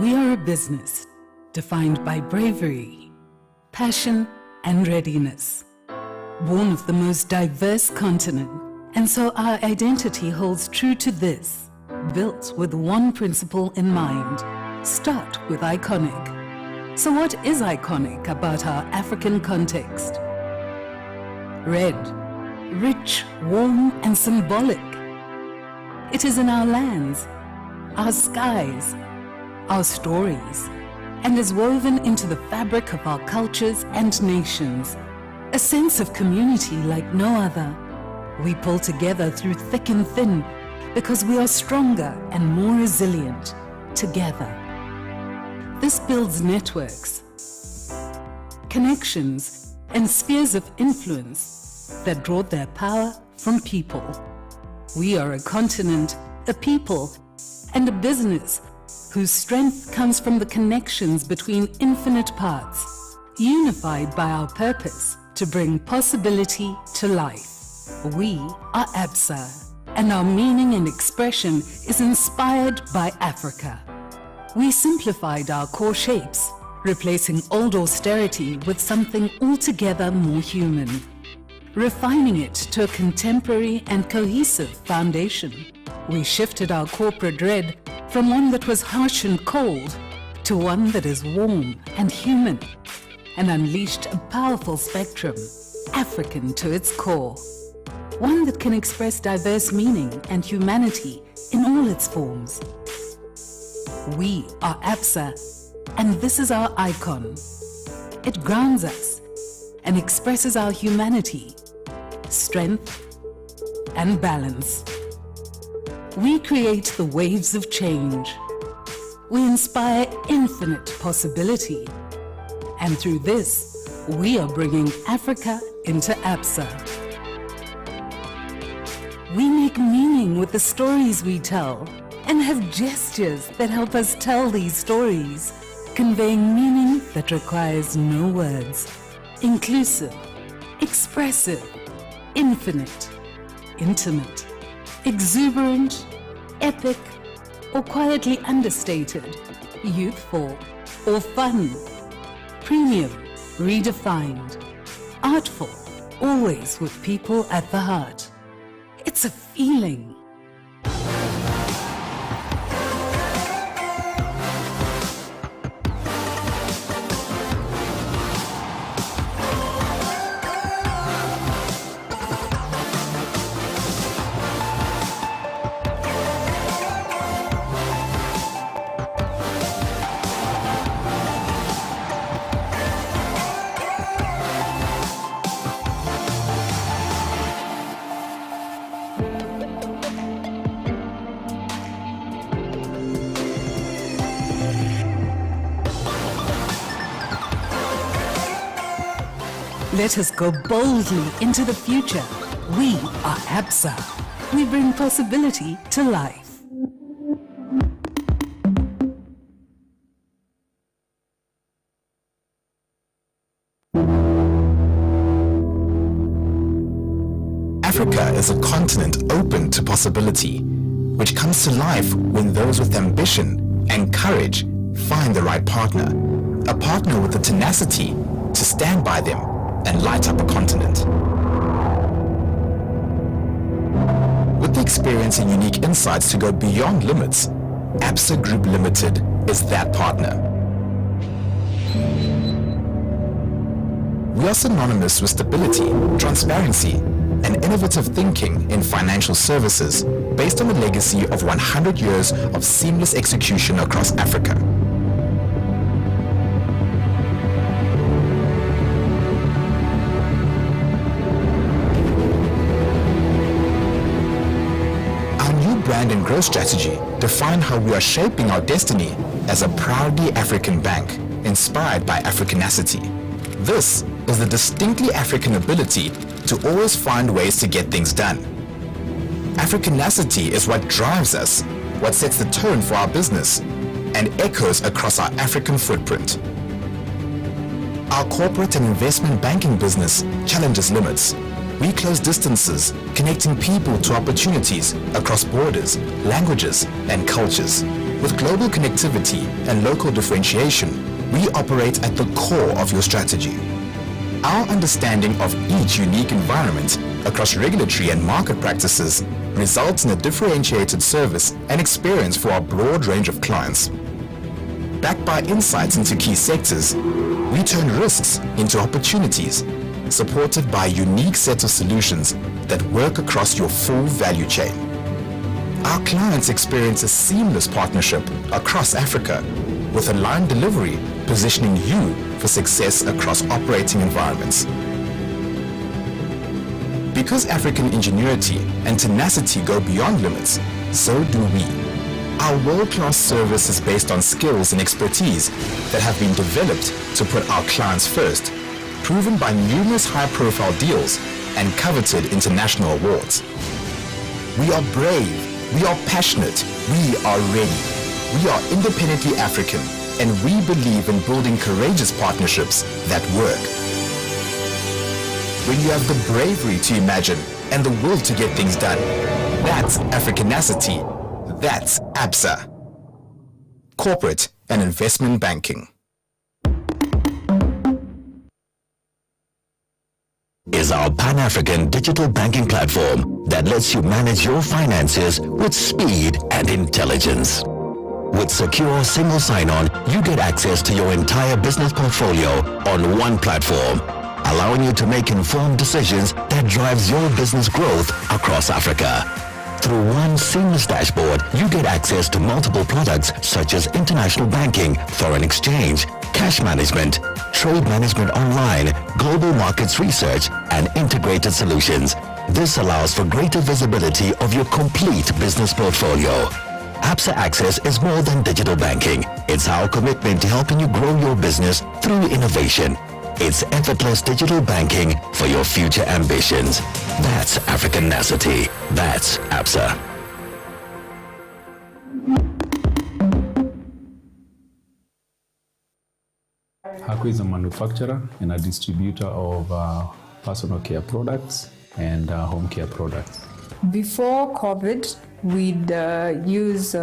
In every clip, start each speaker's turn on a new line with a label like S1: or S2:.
S1: We are a business defined by bravery, passion, and readiness. Born of the most diverse continent, and so our identity holds true to this, built with one principle in mind: start with iconic. So what is iconic about our African context? Red, rich, warm, and symbolic. It is in our lands, our skies, our stories, and is woven into the fabric of our cultures and nations. A sense of community like no other. We pull together through thick and thin because we are stronger and more resilient together. This builds networks, connections, and spheres of influence that draw their power from people. We are a continent, a people, and a business whose strength comes from the connections between infinite parts, unified by our purpose to bring possibility to life. We are Absa, and our meaning and expression is inspired by Africa. We simplified our core shapes, replacing old austerity with something altogether more human, refining it to a contemporary and cohesive foundation. We shifted our corporate red from one that was harsh and cold to one that is warm and human, and unleashed a powerful spectrum, African to its core. One that can express diverse meaning and humanity in all its forms. We are Absa, and this is our icon. It grounds us and expresses our humanity, strength, and balance. We create the waves of change. We inspire infinite possibility. And through this, we are bringing Africa into Absa. We make meaning with the stories we tell and have gestures that help us tell these stories, conveying meaning that requires no words. Inclusive, expressive, infinite, intimate, exuberant, epic, or quietly understated, youthful, or fun, premium, redefined, artful, always with people at the heart. It's a feeling. Let us go boldly into the future. We are Absa. We bring possibility to life.
S2: Africa is a continent open to possibility, which comes to life when those with ambition and courage find the right partner. A partner with the tenacity to stand by them and light up a continent. With the experience and unique insights to go beyond limits, Absa Group Limited is that partner. We are synonymous with stability, transparency, and innovative thinking in financial services based on the legacy of 100 years of seamless execution across Africa. Our new brand and growth strategy define how we are shaping our destiny as a proudly African bank inspired by Africanacity. This is the distinctly African ability to always find ways to get things done. Africanacity is what drives us, what sets the tone for our business, and echoes across our African footprint. Our corporate and investment banking business challenges limits. We close distances, connecting people to opportunities across borders, languages, and cultures. With global connectivity and local differentiation, we operate at the core of your strategy. Our understanding of each unique environment across regulatory and market practices results in a differentiated service and experience for our broad range of clients. Backed by insights into key sectors, we turn risks into opportunities, supported by a unique set of solutions that work across your full value chain. Our clients experience a seamless partnership across Africa, with aligned delivery positioning you for success across operating environments. Because African ingenuity and tenacity go beyond limits, so do we. Our world-class service is based on skills and expertise that have been developed to put our clients first, proven by numerous high-profile deals and coveted international awards. We are brave, we are passionate, we are ready. We are independently African, and we believe in building courageous partnerships that work. When you have the bravery to imagine and the will to get things done, that's Africanacity. That's Absa. Corporate and Investment Banking.
S3: Is our Pan-African digital banking platform that lets you manage your finances with speed and intelligence. With secure single sign-on, you get access to your entire business portfolio on one platform, allowing you to make informed decisions that drives your business growth across Africa. Through one seamless dashboard, you get access to multiple products such as international banking, foreign exchange, cash management, trade management online, global markets research, and integrated solutions. This allows for greater visibility of your complete business portfolio. Absa Access is more than digital banking. It's our commitment to helping you grow your business through innovation. It's effortless digital banking for your future ambitions. That's Africanacity. That's Absa.
S4: Haku is a manufacturer and a distributor of personal care products and home care products.
S5: Before COVID, we'd use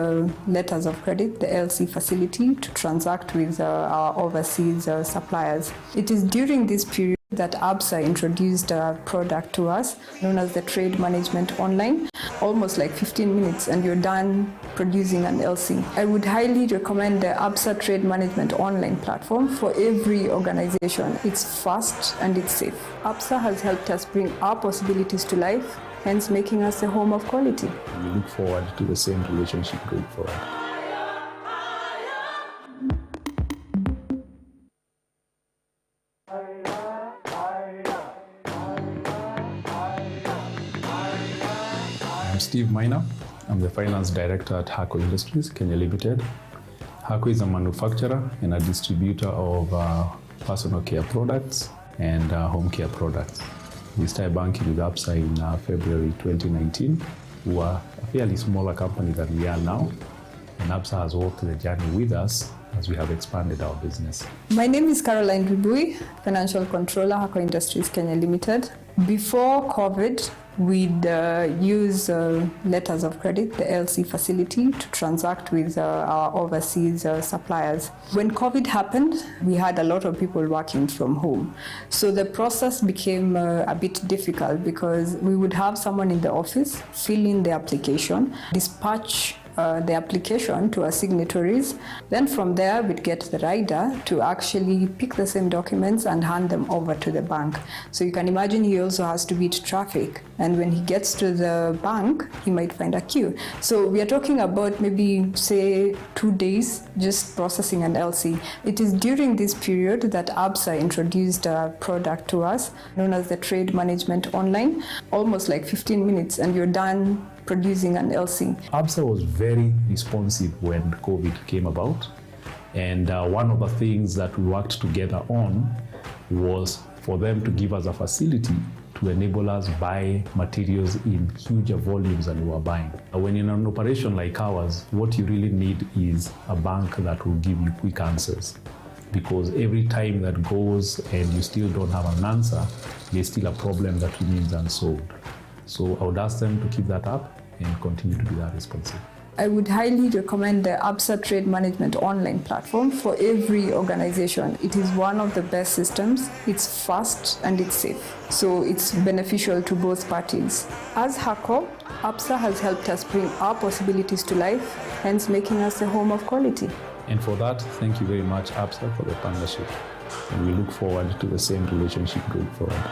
S5: letters of credit, the LC facility, to transact with our overseas suppliers. It is during this period that Absa introduced a product to us known as the Trade Management Online. Almost like 15 minutes and you're done producing an LC. I would highly recommend the Absa Trade Management Online platform for every organization. It's fast and it's safe. Absa has helped us bring our possibilities to life, hence making us a home of quality.
S4: We look forward to the same relationship going forward. I'm Steve Minor. I'm the Finance Director at Haku Industries, Kenya Limited. Haku is a manufacturer and a distributor of personal care products and home care products. We started banking with Absa in February 2019. We were a fairly smaller company than we are now, and Absa has walked the journey with us as we have expanded our business.
S5: My name is Caroline Ribui, Financial Controller, Hako Industries Kenya Limited. Before COVID, we'd use letters of credit, the LC facility, to transact with our overseas suppliers. When COVID happened, we had a lot of people working from home. So the process became a bit difficult because we would have someone in the office fill in the application, dispatch the application to our signatories. Then from there, we'd get the rider to actually pick the same documents and hand them over to the bank. So you can imagine he also has to beat traffic. And when he gets to the bank, he might find a queue. So we are talking about maybe, say, 2 days just processing an LC. It is during this period that Absa introduced a product to us known as the Trade Management Online. Almost like 15 minutes and you're done producing an LC.
S4: Absa was very responsive when COVID came about, and one of the things that we worked together on was for them to give us a facility to enable us buy materials in huger volumes than we were buying. When in an operation like ours, what you really need is a bank that will give you quick answers, because every time that goes and you still don't have an answer, there's still a problem that remains unsolved. So I would ask them to keep that up and continue to be that responsive.
S5: I would highly recommend the Absa Trade Management Online platform for every organization. It is one of the best systems. It's fast and it's safe. So it's beneficial to both parties. As Hako, Absa has helped us bring our possibilities to life, hence making us a home of quality.
S4: And for that, thank you very much, Absa, for the partnership. And we look forward to the same relationship going forward.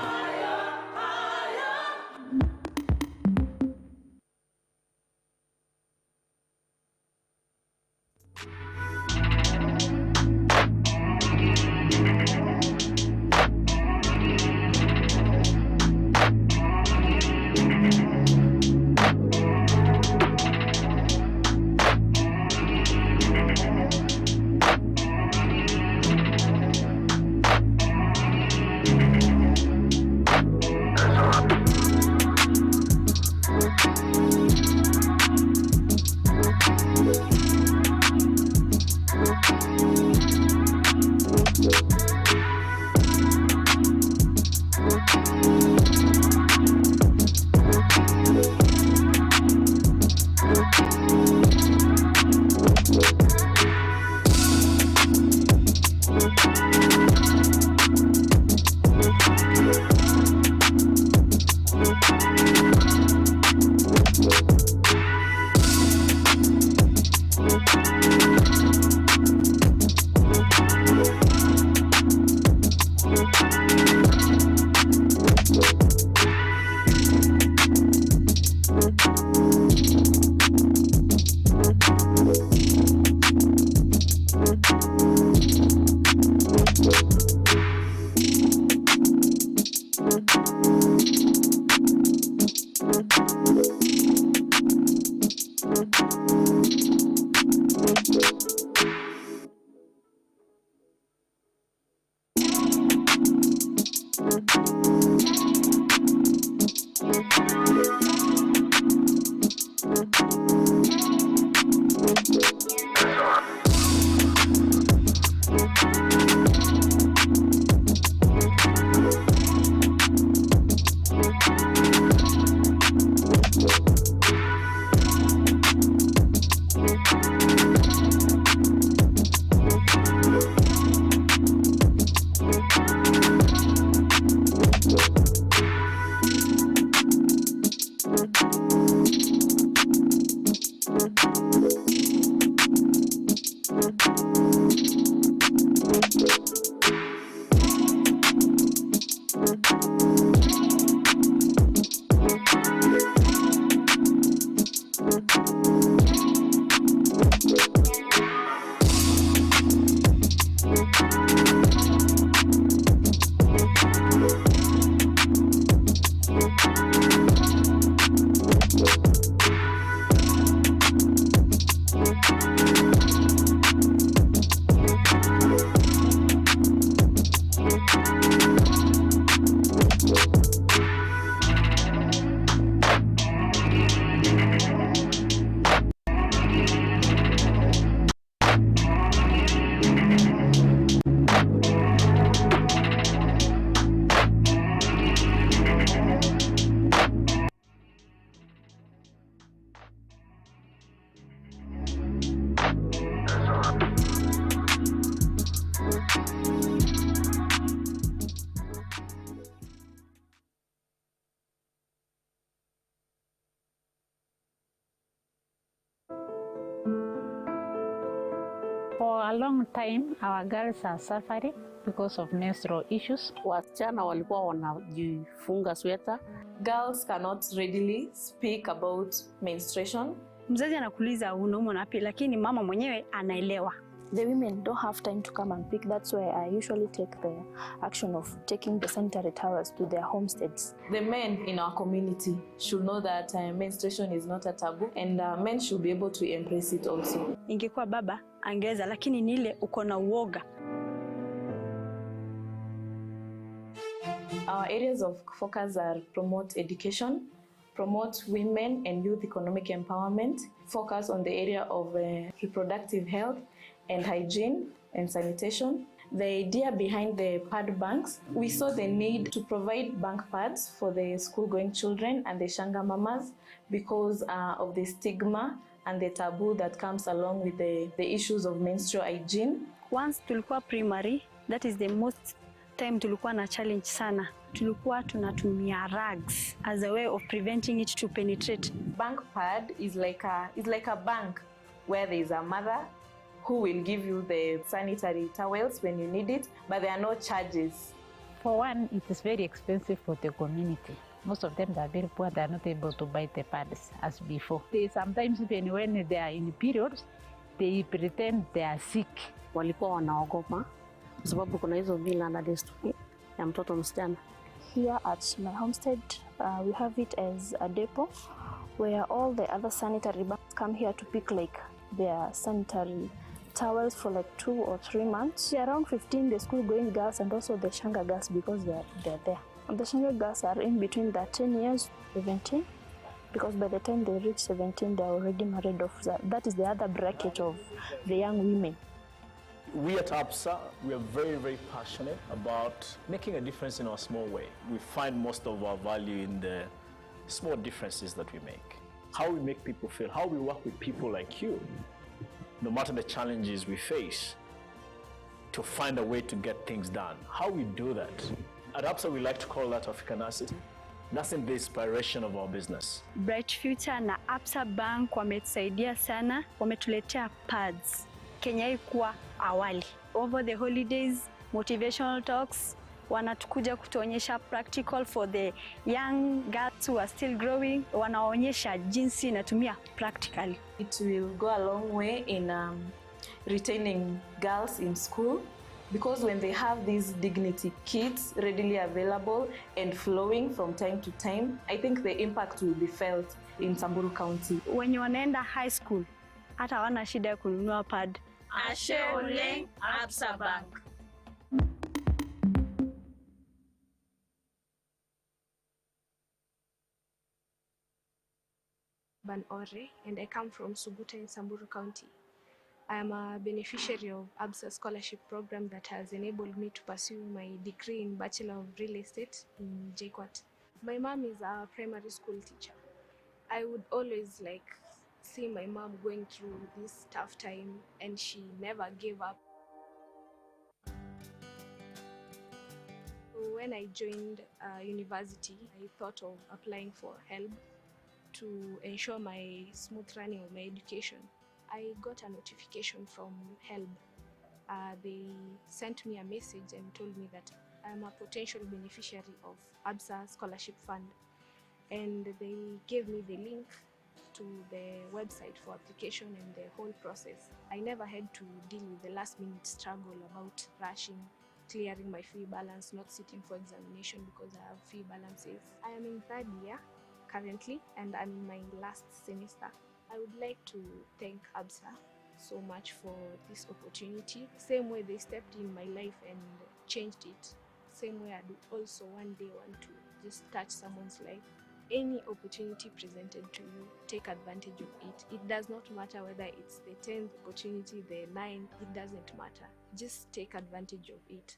S6: For a long time, our girls are suffering because of menstrual issues.
S7: Wasichana walikuwa wanajifunga sweta.
S8: Girls cannot readily speak about menstruation.
S9: Mzazi anakuuliza unaumwa na wapi, lakini mama mwenyewe anaelewa.
S10: The women don't have time to come and pick. That's why I usually take the action of taking the sanitary towels to their homesteads.
S8: The men in our community should know that menstruation is not a taboo, and men should be able to embrace it also.
S9: Ingekuwa baba angeweza, lakini ni ile uko na uoga.
S8: Our areas of focus are promote education, promote women and youth economic empowerment, focus on the area of reproductive health and hygiene and sanitation. The idea behind the pad banks, we saw the need to provide bank pads for the school-going children and the shanga mamas because of the stigma and the taboo that comes along with the issues of menstrual hygiene.
S9: Once tulikuwa primary, that is the most time tulikuwa na challenge sana. Tulikuwa tunatumia rags as a way of preventing it to penetrate.
S8: Bank pad is like a bank where there is a mother who will give you the sanitary towels when you need it, but there are no charges.
S6: For one, it is very expensive for the community. Most of them are very poor, they are not able to buy the pads as before. They sometimes, even when they are in periods, they pretend they are sick.
S7: Walikuwa wanaogopa kwa sababu kuna hizo mila na desturi ya mtoto msichana.
S10: Here at my homestead, we have it as a depot where all the other sanitary banks come here to pick like their sanitary towels for like 2 or 3 months. Around 15 the school going girls and also the shanga girls because they're there. And the shanga girls are in between the 10 years, 17, because by the time they reach 17 they're already married off. That is the other bracket of the young women.
S11: We at Absa, we are very, very passionate about making a difference in our small way. We find most of our value in the small differences that we make. How we make people feel, how we work with people like you, no matter the challenges we face, to find a way to get things done. How we do that. At Absa, we like to call that Africanacity. That's in the inspiration of our business.
S9: Bright Future na Absa Bank wametusaidia sana, wametuletea pads. Kenya ikuwa awali. Over the holidays, motivational talks, wanatukuja kutuonyesha practical for the young girls who are still growing, wanaonyesha jinsi inatumia practically.
S8: It will go a long way in retaining girls in school because when they have these dignity kits readily available and flowing from time to time, I think the impact will be felt in Samburu County.
S9: Wenye wanaenda high school, hata hawana shida ya kununua pad.
S12: Ashe Oleng, Absa Bank.
S13: Ban Ore, and I come from Suguta in Samburu County. I am a beneficiary of Absa scholarship program that has enabled me to pursue my degree in Bachelor of Real Estate in JKUAT. My mom is a primary school teacher. I would always see my mom going through this tough time, and she never gave up. When I joined university, I thought of applying for HELB to ensure my smooth running of my education. I got a notification from HELB. They sent me a message and told me that I'm a potential beneficiary of Absa Scholarship Fund, and they gave me the link to the website for application and the whole process. I never had to deal with the last-minute struggle about rushing, clearing my fee balance, not sitting for examination because I have fee balances. I am in 3rd year currently, and I'm in my last semester. I would like to thank Absa so much for this opportunity. Same way they stepped in my life and changed it, same way I do also one day want to just touch someone's life. Any opportunity presented to you, take advantage of it. It does not matter whether it's the 10th opportunity, the 9th, it doesn't matter. Just take advantage of it.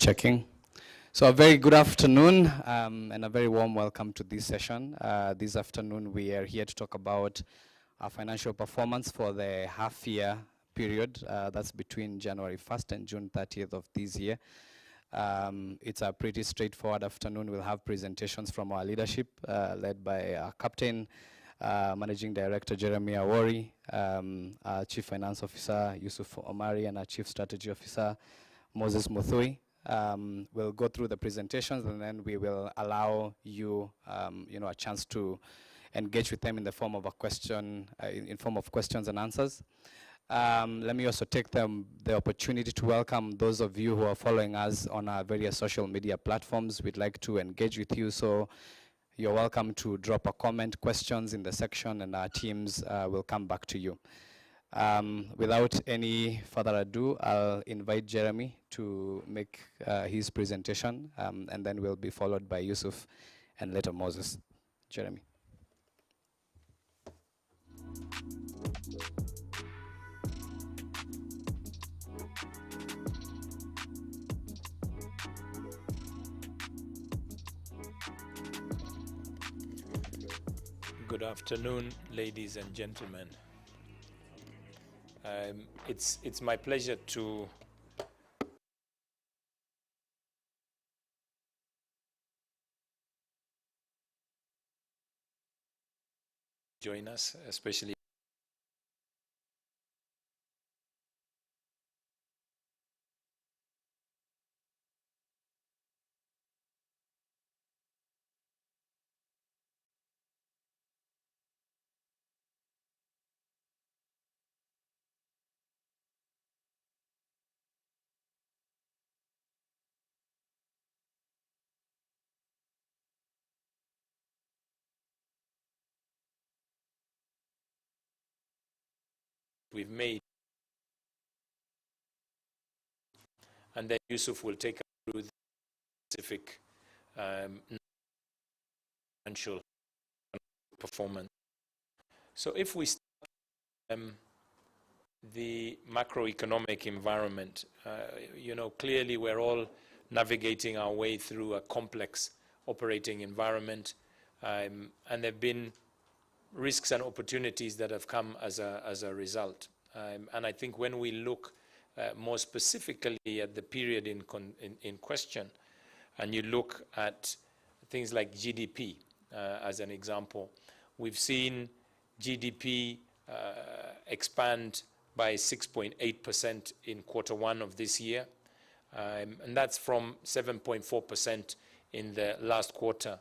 S14: Checking. So a very good afternoon and a very warm welcome to this session. This afternoon we are here to talk about our financial performance for the half-year period. That's between January 1st and June 30th of this year. It's a pretty straightforward afternoon. We'll have presentations from our leadership led by our captain, Managing Director Jeremy Awori, our Chief Finance Officer Yusuf Omari, and our Chief Strategy Officer Moses Muthui. We'll go through the presentations and then we will allow you, a chance to engage with them in the form of a question, in form of questions and answers. Let me also take the opportunity to welcome those of you who are following us on our various social media platforms. We'd like to engage with you, so you're welcome to drop a comment, questions in the section, and our teams will come back to you. Without any further ado, I'll invite Jeremy to make his presentation, and then we'll be followed by Yusuf and later Moses. Jeremy.
S15: Good afternoon, ladies and gentlemen. It's my pleasure to join us, especially we've made. And then Yusuf will take us through the specific financial performance. So if we start the macroeconomic environment, clearly we're all navigating our way through a complex operating environment, and there have been risks and opportunities that have come as a result. And I think when we look more specifically at the period in question, and you look at things like GDP as an example, we've seen GDP expand by 6.8% in Q1 of this year, and that's from 7.4% in the last quarter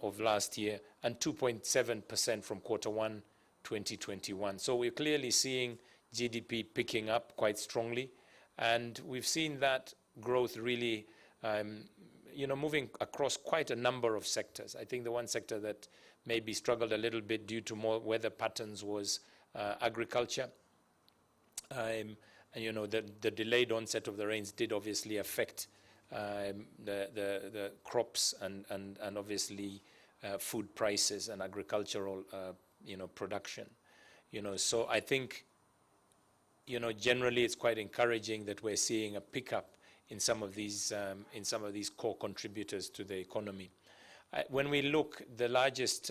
S15: of last year, and 2.7% from Q1 2021. So we're clearly seeing GDP picking up quite strongly, and we've seen that growth really moving across quite a number of sectors. I think the one sector that maybe struggled a little bit due to more weather patterns was agriculture. And the delayed onset of the rains did obviously affect the crops and obviously food prices and agricultural production. So I think generally it's quite encouraging that we're seeing a pickup in some of these core contributors to the economy. When we look the largest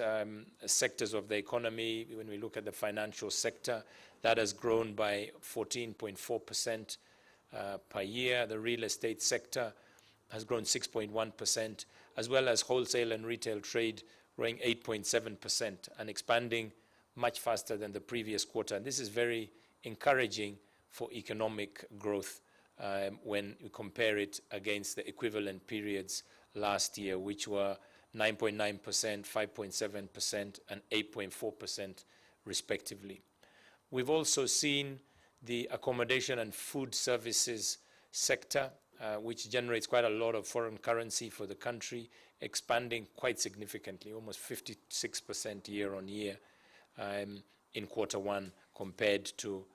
S15: sectors of the economy, when we look at the financial sector, that has grown by 14.4% per year. The real estate sector has grown 6.1%, as well as wholesale and retail trade growing 8.7% and expanding much faster than the previous quarter. And this is very encouraging for economic growth when you compare it against the equivalent periods last year, which were 9.9%, 5.7%, and 8.4% respectively. We've also seen the accommodation and food services sector, which generates quite a lot of foreign currency for the country, expanding quite significantly, almost 56% year on year in Q1 compared to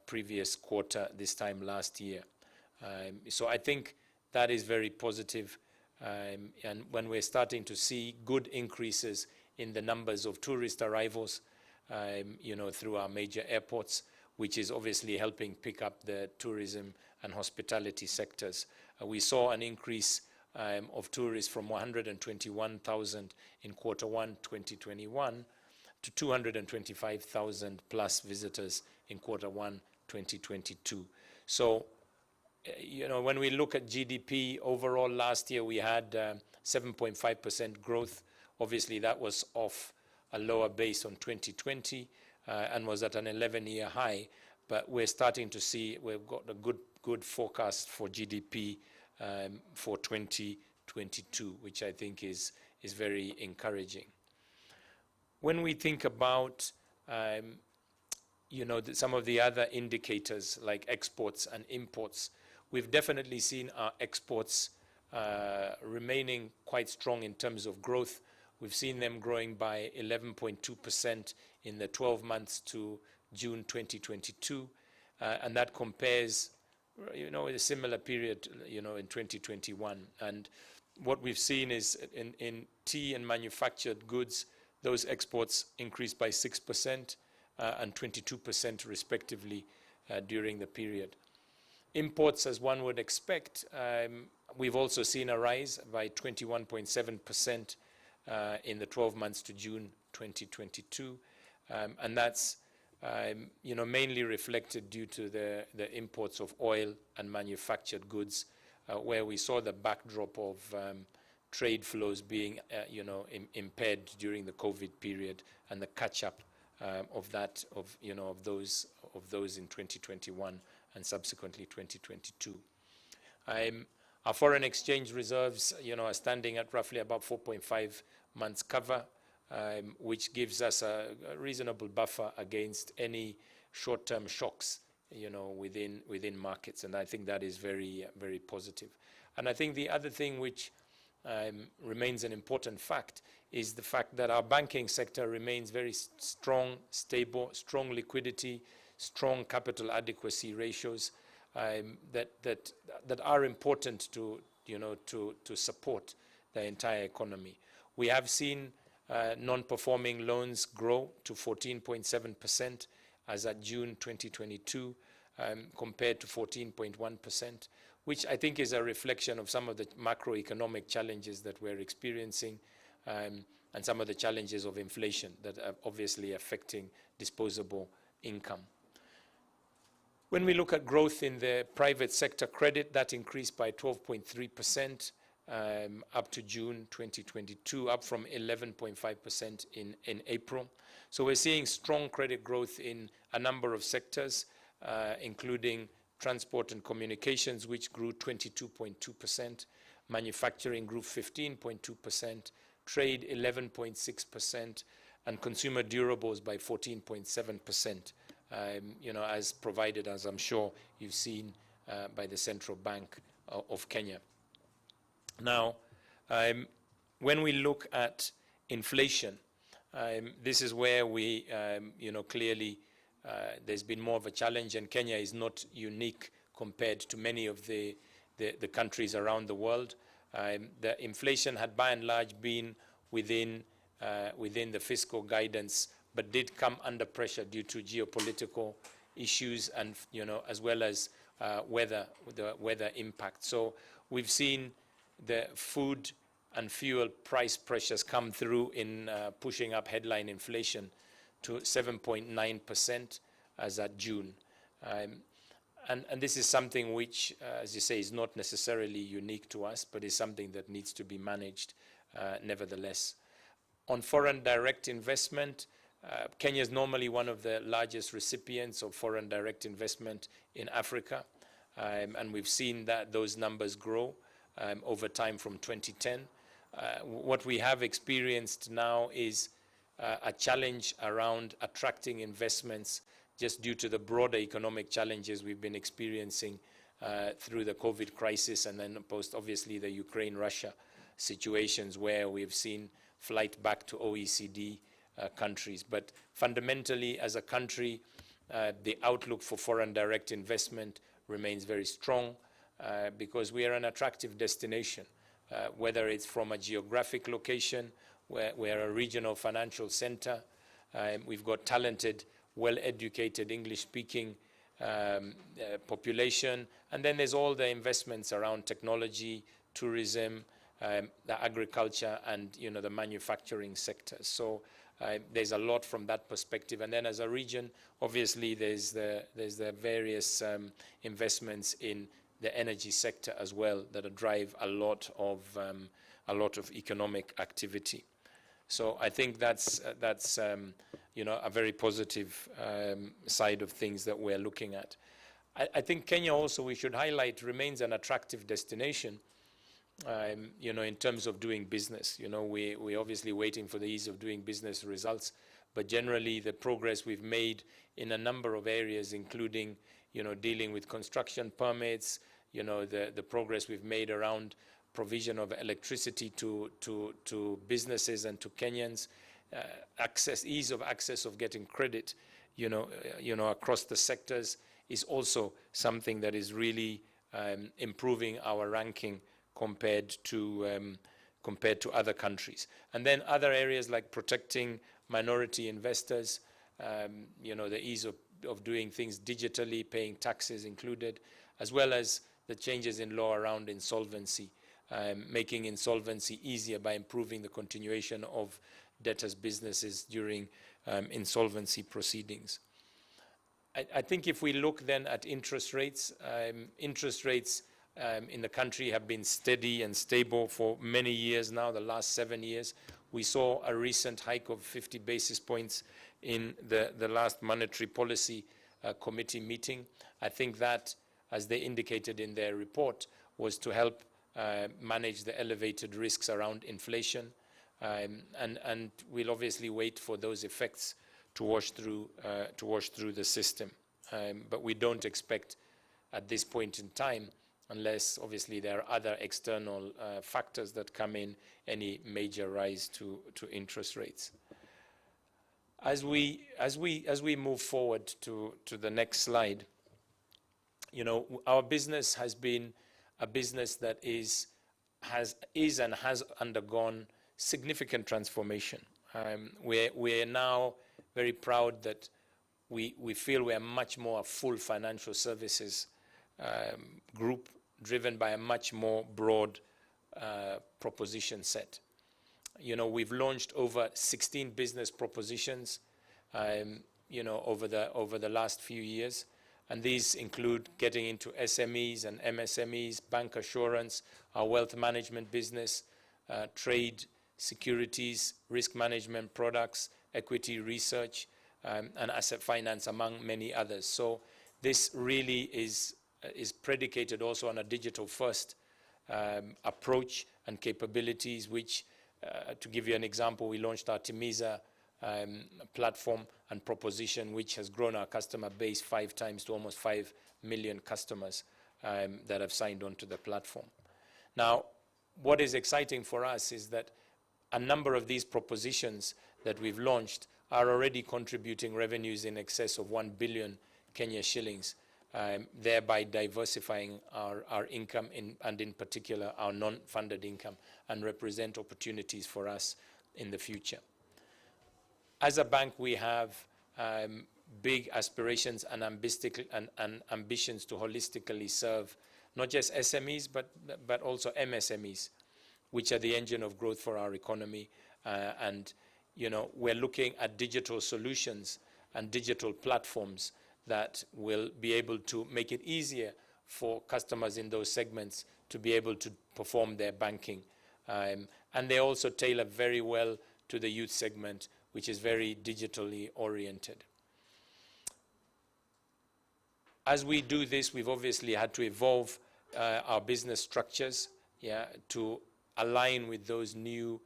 S15: previous quarter this time last year. So I think that is very positive. And when we're starting to see good increases in the numbers of tourist arrivals, through our major airports, which is obviously helping pick up the tourism and hospitality sectors. We saw an increase of tourists from 121,000 in Q1 2021 to 225,000 plus visitors in Q1 2022. So, when we look at GDP overall, last year we had 7.5% growth. Obviously, that was off a lower base on 2020 and was at an 11-year high. But we're starting to see we've got a good forecast for GDP for 2022, which I think is very encouraging. When we think about some of the other indicators like exports and imports, we've definitely seen our exports remaining quite strong in terms of growth. We've seen them growing by 11.2% in the 12 months to June 2022, and that compares, with a similar period, in 2021. And what we've seen is in tea and manufactured goods, those exports increased by 6% and 22% respectively during the period. Imports, as one would expect, we've also seen a rise by 21.7% in the 12 months to June 2022, and that's mainly reflected due to the imports of oil and manufactured goods, where we saw the backdrop of trade flows being impaired during the COVID period, and the catch-up of those in 2021 and subsequently 2022. Our foreign exchange reserves, are standing at roughly about 4.5 months cover, which gives us a reasonable buffer against any short-term shocks, within markets, and I think that is very, very positive. And I think the other thing which remains an important fact is the fact that our banking sector remains very strong, stable, strong liquidity, strong capital adequacy ratios that are important to support the entire economy. We have seen non-performing loans grow to 14.7% as at June 2022, compared to 14.1%, which I think is a reflection of some of the macroeconomic challenges that we're experiencing, and some of the challenges of inflation that are obviously affecting disposable income. When we look at growth in the private sector credit, that increased by 12.3% up to June 2022, up from 11.5% in April. So we're seeing strong credit growth in a number of sectors, including transport and communications, which grew 22.2%, manufacturing grew 15.2%, trade 11.6%, and consumer durables by 14.7%, as provided, as I'm sure you've seen, by the Central Bank of Kenya. Now, when we look at inflation, this is where we, clearly there's been more of a challenge, and Kenya is not unique compared to many of the countries around the world. The inflation had by and large been within the fiscal guidance, but did come under pressure due to geopolitical issues and, as well as the weather impact. So we've seen the food and fuel price pressures come through in pushing up headline inflation to 7.9% as at June. And this is something which, as you say, is not necessarily unique to us, but is something that needs to be managed nevertheless. On foreign direct investment, Kenya is normally one of the largest recipients of foreign direct investment in Africa, and we've seen that those numbers grow over time from 2010. What we have experienced now is a challenge around attracting investments just due to the broader economic challenges we've been experiencing through the COVID crisis, and then post, obviously, the Ukraine-Russia situations where we've seen flight back to OECD countries. But fundamentally, as a country, the outlook for foreign direct investment remains very strong because we are an attractive destination, whether it's from a geographic location, we're a regional financial center. We've got talented, well-educated, English-speaking population. And then there's all the investments around technology, tourism, the agriculture, and the manufacturing sectors. So there's a lot from that perspective. And then as a region, obviously there's the various investments in the energy sector as well that drive a lot of economic activity. So I think that's a very positive side of things that we're looking at. I think Kenya also, we should highlight, remains an attractive destination, in terms of doing business. We're obviously waiting for the ease of doing business results, but generally the progress we've made in a number of areas, including, dealing with construction permits, the progress we've made around provision of electricity to businesses and to Kenyans, ease of access of getting credit, across the sectors is also something that is really improving our ranking compared to other countries. And then other areas like protecting minority investors, the ease of doing things digitally, paying taxes included, as well as the changes in law around insolvency, making insolvency easier by improving the continuation of debtors' businesses during insolvency proceedings. I think if we look then at interest rates in the country have been steady and stable for many years now, the last 7 years. We saw a recent hike of 50 basis points in the last monetary policy committee meeting. I think that, as they indicated in their report, was to help manage the elevated risks around inflation. And we'll obviously wait for those effects to wash through the system. But we don't expect at this point in time, unless obviously there are other external factors that come in, any major rise to interest rates. As we move forward to the next slide, our business has been a business that has undergone significant transformation. We're now very proud that we feel we are much more a full financial services group, driven by a much more broad proposition set. We've launched over 16 business propositions, over the last few years, and these include getting into SMEs and MSMEs, bank assurance, our wealth management business, trade, securities, risk management products, equity research, and asset finance, among many others. So this really is predicated also on a digital-first approach and capabilities, which, to give you an example, we launched our Timiza platform and proposition, which has grown our customer base 5 times to almost 5 million customers that have signed on to the platform. Now, what is exciting for us is that a number of these propositions that we've launched are already contributing revenues in excess of 1 billion Kenya shillings, thereby diversifying our income and in particular our non-funded income, and represent opportunities for us in the future. As a bank, we have big aspirations and ambitions to holistically serve not just SMEs but also MSMEs, which are the engine of growth for our economy. We're looking at digital solutions and digital platforms that will be able to make it easier for customers in those segments to be able to perform their banking. And they also tailor very well to the youth segment, which is very digitally oriented. As we do this, we've obviously had to evolve our business structures, to align with those new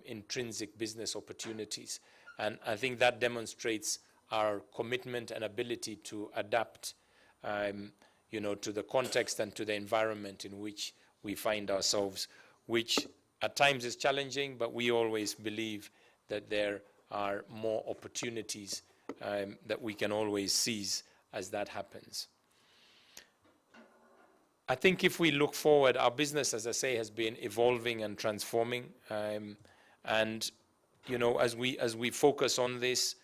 S15: intrinsic business opportunities. And I think that demonstrates our commitment and ability to adapt, to the context and to the environment in which we find ourselves, which at times is challenging, but we always believe that there are more opportunities that we can always seize as that happens. I think if we look forward, our business, as I say, has been evolving and transforming. As we focus on this,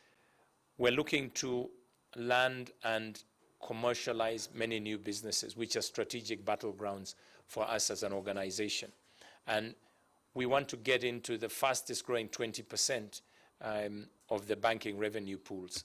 S15: we're looking to land and commercialize many new businesses, which are strategic battlegrounds for us as an organization. And we want to get into the fastest growing 20% of the banking revenue pools,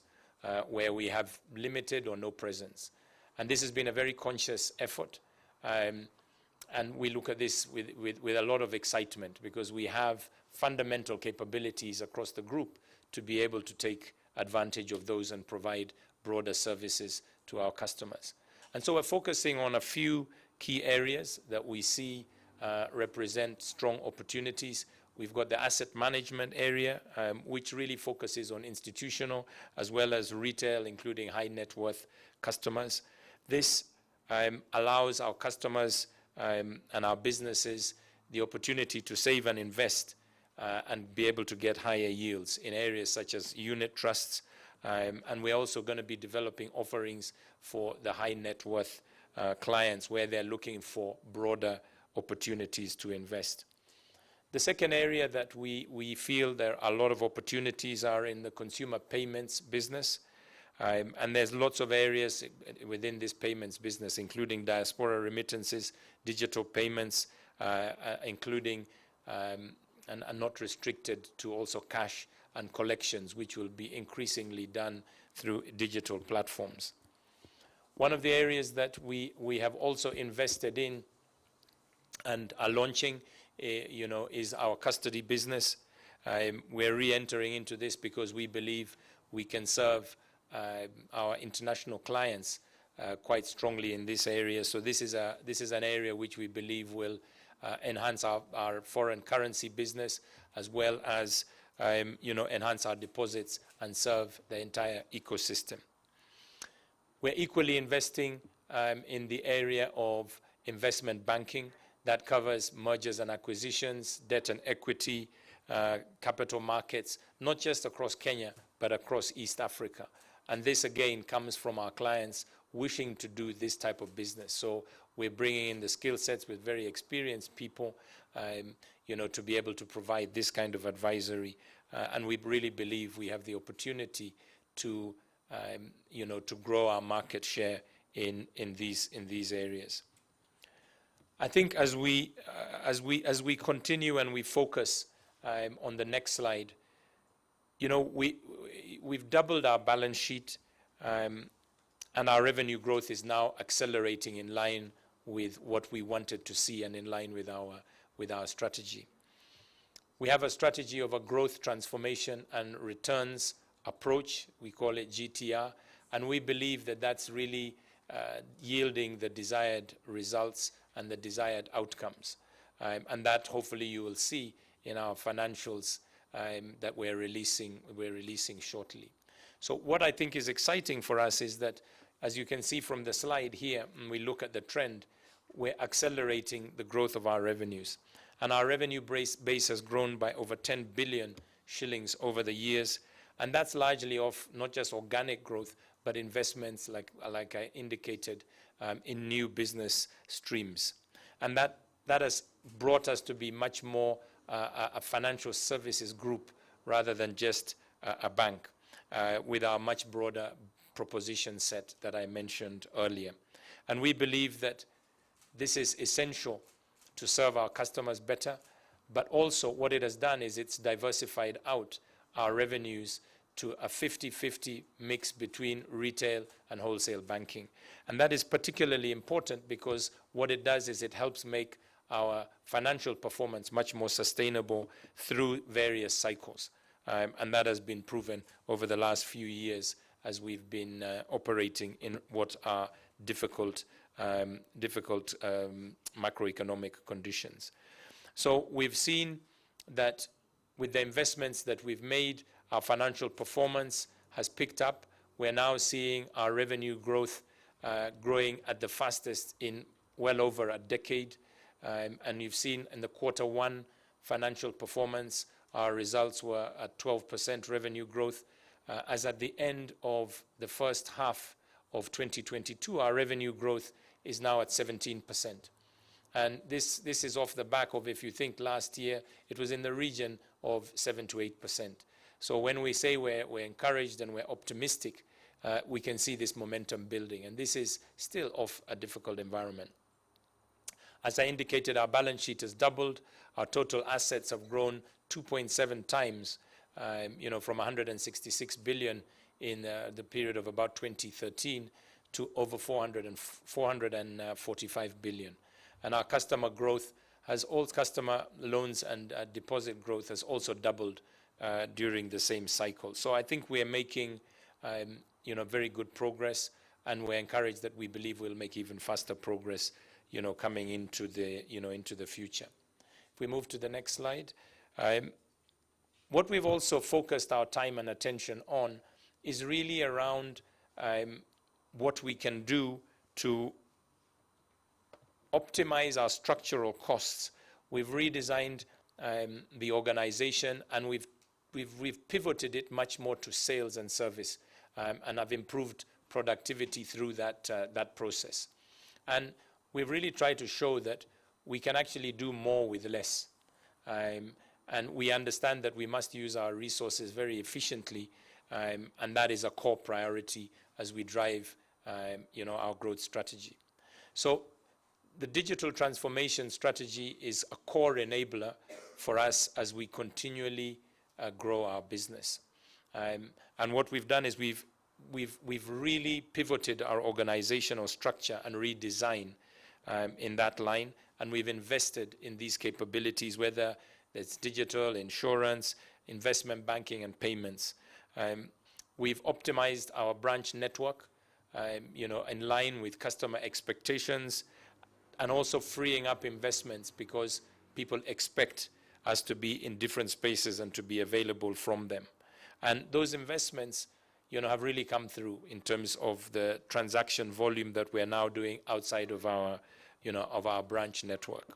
S15: where we have limited or no presence. And this has been a very conscious effort. And we look at this with a lot of excitement, because we have fundamental capabilities across the group to be able to take advantage of those and provide broader services to our customers. And so we're focusing on a few key areas that we see represent strong opportunities. We've got the asset management area, which really focuses on institutional as well as retail, including high net worth customers. This allows our customers and our businesses the opportunity to save and invest and be able to get higher yields in areas such as unit trusts. And we're also going to be developing offerings for the high net worth clients, where they're looking for broader opportunities to invest. The second area that we feel there are a lot of opportunities are in the consumer payments business. And there's lots of areas within this payments business, including diaspora remittances, digital payments, including and not restricted to also cash and collections, which will be increasingly done through digital platforms. One of the areas that we have also invested in and are launching, is our custody business. We're re-entering into this because we believe we can serve our international clients quite strongly in this area. So this is an area which we believe will enhance our foreign currency business, as well as enhance our deposits and serve the entire ecosystem. We're equally investing in the area of investment banking. That covers mergers and acquisitions, debt and equity, capital markets, not just across Kenya, but across East Africa. And this, again, comes from our clients wishing to do this type of business. So we're bringing in the skill sets with very experienced people, to be able to provide this kind of advisory. And we really believe we have the opportunity to, to grow our market share in these areas. I think as we continue and we focus on the next slide, we've doubled our balance sheet, and our revenue growth is now accelerating in line with what we wanted to see and in line with our strategy. We have a strategy of a growth, transformation, and returns approach. We call it GTR, and we believe that that's really yielding the desired results and the desired outcomes. And that hopefully you will see in our financials that we're releasing shortly. So what I think is exciting for us is that, as you can see from the slide here, when we look at the trend, we're accelerating the growth of our revenues. And our revenue base has grown by over 10 billion shillings over the years. And that's largely off not just organic growth, but investments like I indicated in new business streams. And that has brought us to be much more a financial services group rather than just a bank, with our much broader proposition set that I mentioned earlier. And we believe that this is essential to serve our customers better, but also what it has done is it's diversified out our revenues to a 50-50 mix between retail and wholesale banking. And that is particularly important because what it does is it helps make our financial performance much more sustainable through various cycles. And that has been proven over the last few years as we've been operating in what are difficult macroeconomic conditions. So we've seen that with the investments that we've made, our financial performance has picked up. We're now seeing our revenue growth growing at the fastest in well over a decade. And you've seen in the Q1 financial performance, our results were at 12% revenue growth. As at the end of the first half of 2022, our revenue growth is now at 17%. And this is off the back of, if you think last year, it was in the region of 7 to 8%. So when we say we're encouraged and we're optimistic we can see this momentum building. And this is still of a difficult environment. As I indicated, our balance sheet has doubled. Our total assets have grown 2.7 times, from 166 billion in the period of about 2013 to over 445 billion. And our customer growth customer loans and deposit growth has also doubled during the same cycle. So I think we are making, very good progress, and we're encouraged that we believe we'll make even faster progress, coming into the future. If we move to the next slide, what we've also focused our time and attention on is really around what we can do to optimize our structural costs. We've redesigned the organization, and we've pivoted it much more to sales and service, and have improved productivity through that process. And we've really tried to show that we can actually do more with less. And we understand that we must use our resources very efficiently, and that is a core priority as we drive our growth strategy. So the digital transformation strategy is a core enabler for us as we continually grow our business. And what we've done is we've really pivoted our organizational structure and redesign in that line, and we've invested in these capabilities, whether it's digital, insurance, investment banking, and payments. We've optimized our branch network, in line with customer expectations, and also freeing up investments because people expect us to be in different spaces and to be available from them. And those investments, have really come through in terms of the transaction volume that we're now doing outside of our, of our branch network.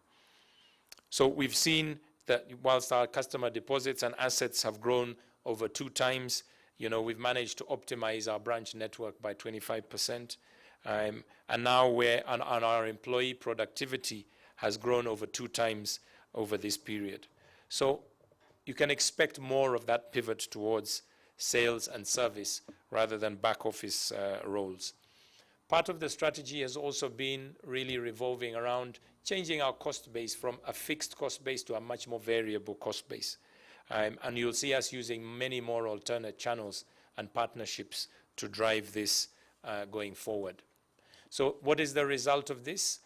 S15: So we've seen that whilst our customer deposits and assets have grown over 2 times, we've managed to optimize our branch network by 25%. And now our employee productivity has grown over 2 times over this period. So you can expect more of that pivot towards sales and service rather than back office roles. Part of the strategy has also been really revolving around changing our cost base from a fixed cost base to a much more variable cost base. And you'll see us using many more alternate channels and partnerships to drive this going forward. So what is the result of this?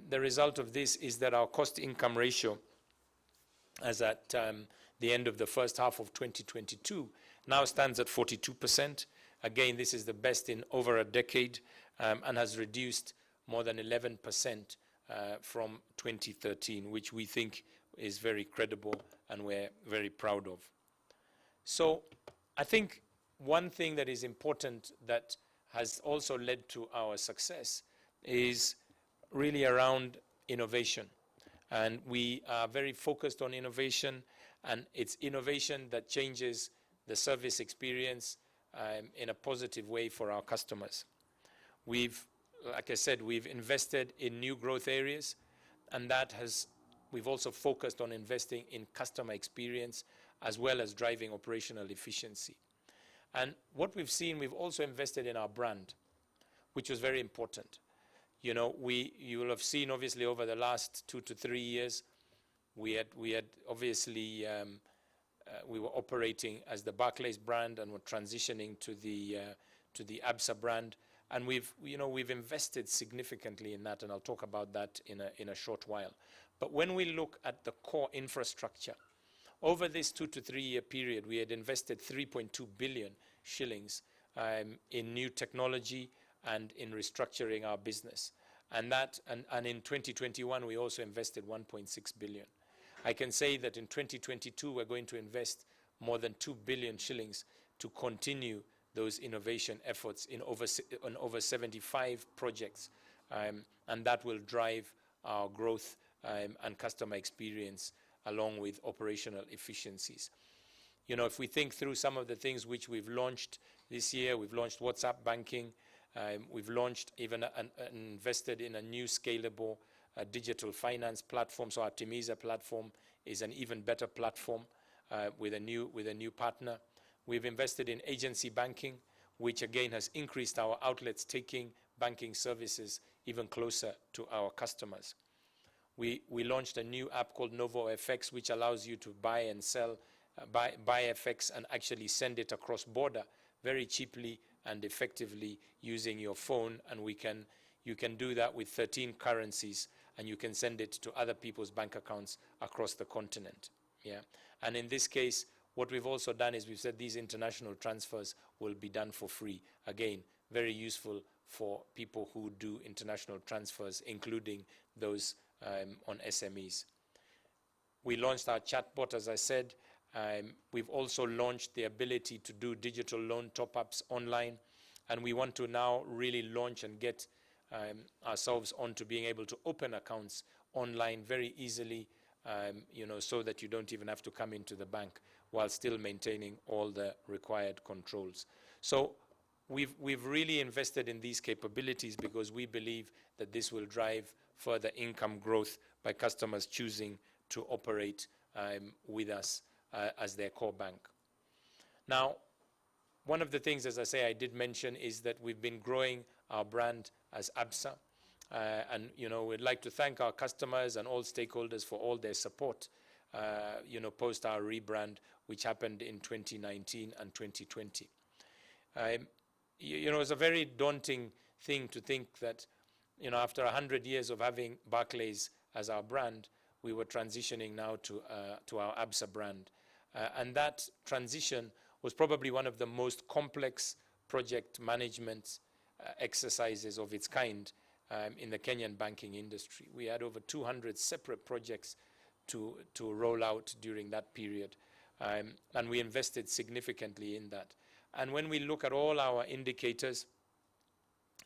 S15: The result of this is that our cost-income ratio, as at the end of the first half of 2022, now stands at 42%. Again, this is the best in over a decade, and has reduced more than 11% from 2013, which we think is very credible and we're very proud of. So I think one thing that is important that has also led to our success is really around innovation. And we are very focused on innovation, and it's innovation that changes the service experience in a positive way for our customers. Like I said, we've invested in new growth areas, and we've also focused on investing in customer experience as well as driving operational efficiency. And what we've seen, we've also invested in our brand, which was very important. You will have seen, obviously, over the last 2 to 3 years, we had obviously, we were operating as the Barclays brand and were transitioning to the Absa brand. And we've invested significantly in that, and I'll talk about that in a short while. But when we look at the core infrastructure, over this 2 to 3 year period, we had invested 3.2 billion shillings in new technology and in restructuring our business. And in 2021, we also invested 1.6 billion. I can say that in 2022, we're going to invest more than 2 billion shillings to continue those innovation efforts in over 75 projects. And that will drive our growth and customer experience along with operational efficiencies. If we think through some of the things which we've launched this year, we've launched WhatsApp banking. We've launched even and invested in a new scalable digital finance platform. So our Timiza platform is an even better platform with a new partner. We've invested in agency banking. which again has increased our outlets, taking banking services even closer to our customers. We launched a new app called Novo FX, which allows you to buy and sell, buy FX and actually send it across border very cheaply and effectively using your phone. And you can do that with 13 currencies, and you can send it to other people's bank accounts across the continent. Yeah. And in this case, what we've also done is we've said these international transfers will be done for free. Again, very useful for people who do international transfers, including those on SMEs. We launched our chatbot, as I said. We've also launched the ability to do digital loan top-ups online, and we want to now really launch and get ourselves onto being able to open accounts online very easily, so that you don't even have to come into the bank while still maintaining all the required controls. So we've really invested in these capabilities because we believe that this will drive further income growth by customers choosing to operate with us as their core bank. Now, one of the things, as I say, I did mention is that we've been growing our brand as Absa. And we'd like to thank our customers and all stakeholders for all their support, post our rebrand, which happened in 2019 and 2020. It's a very daunting thing to think that, after 100 years of having Barclays as our brand, we were transitioning now to our Absa brand. And that transition was probably one of the most complex project management exercises of its kind in the Kenyan banking industry. We had over 200 separate projects to roll out during that period, and we invested significantly in that. And when we look at all our indicators,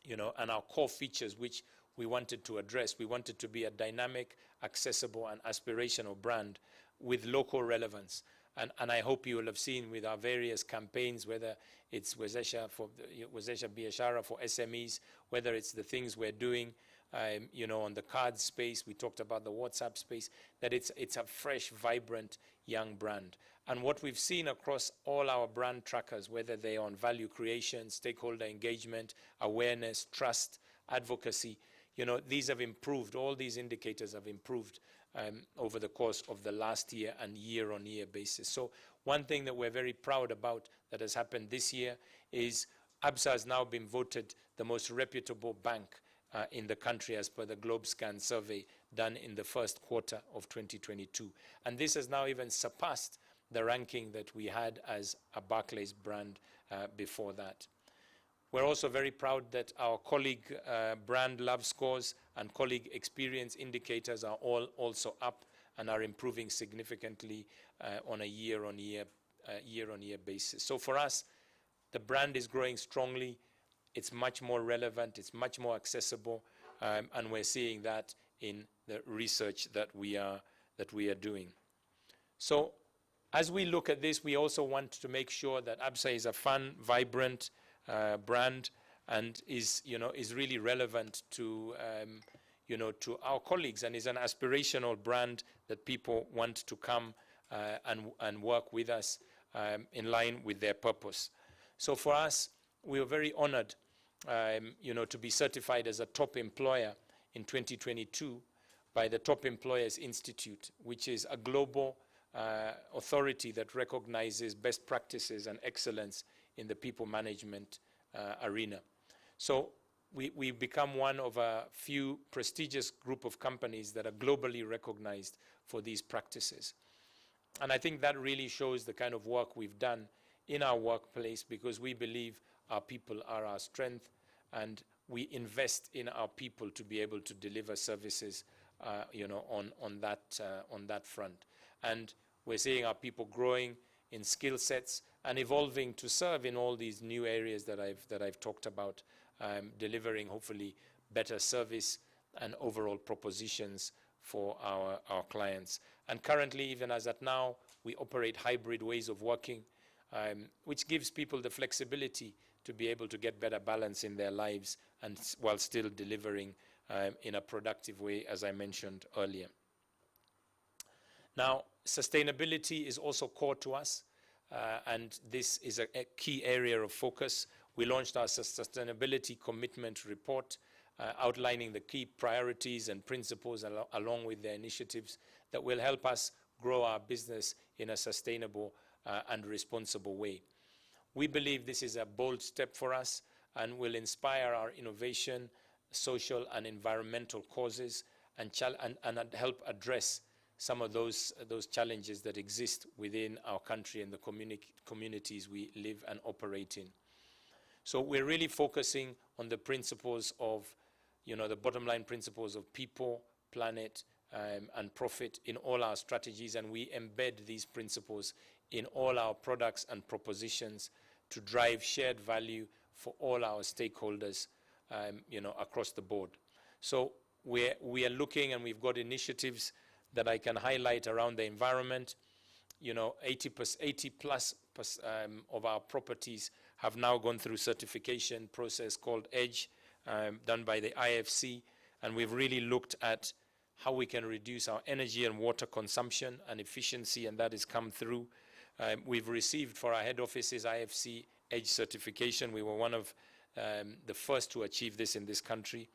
S15: and our core features which we wanted to address, we wanted to be a dynamic, accessible, and aspirational brand with local relevance. And I hope you will have seen with our various campaigns, whether it's Wezesha Biashara for SMEs, whether it's the things we're doing, on the card space, we talked about the WhatsApp space, that it's a fresh, vibrant, young brand. And what we've seen across all our brand trackers, whether they're on value creation, stakeholder engagement, awareness, trust, advocacy, these have improved. All these indicators have improved over the course of the last year and year-on-year basis. So one thing that we're very proud about that has happened this year is Absa has now been voted the most reputable bank in the country as per the GlobeScan survey done in the first quarter of 2022. And this has now even surpassed the ranking that we had as a Barclays brand before that. We're also very proud that our colleague brand love scores and colleague experience indicators are all also up and are improving significantly on a year-on-year basis. So for us, the brand is growing strongly. It's much more relevant. It's much more accessible, and we're seeing that in the research that we are doing. So as we look at this, we also want to make sure that Absa is a fun, vibrant brand and is really relevant to to our colleagues, and is an aspirational brand that people want to come and work with us in line with their purpose. So for us, we are very honored to be certified as a top employer in 2022 by the Top Employers Institute, which is a global authority that recognizes best practices and excellence in the people management arena. So we become one of a few prestigious group of companies that are globally recognized for these practices. And I think that really shows the kind of work we've done in our workplace, because we believe our people are our strength, and we invest in our people to be able to deliver services on that front. And we're seeing our people growing in skill sets and evolving to serve in all these new areas that I've talked about, delivering hopefully better service and overall propositions for our clients. And currently, even as at now, we operate hybrid ways of working, which gives people the flexibility to be able to get better balance in their lives and while still delivering in a productive way, as I mentioned earlier. Now, sustainability is also core to us, and this is a key area of focus. We launched our sustainability commitment report, outlining the key priorities and principles along with the initiatives that will help us grow our business in a sustainable and responsible way. We believe this is a bold step for us and will inspire our innovation, social and environmental causes, and help address some of those challenges that exist within our country and the communities we live and operate in. So we're really focusing on the principles of, the bottom line principles of people, planet, and profit in all our strategies, and we embed these principles in all our products and propositions to drive shared value for all our stakeholders, across the board. So we are looking, and we've got initiatives that I can highlight around the environment. 80+ of our properties have now gone through certification process called EDGE, done by the IFC, and we've really looked at how we can reduce our energy and water consumption and efficiency, and that has come through. We've received for our head offices IFC EDGE certification. We were one of the first to achieve this in this country.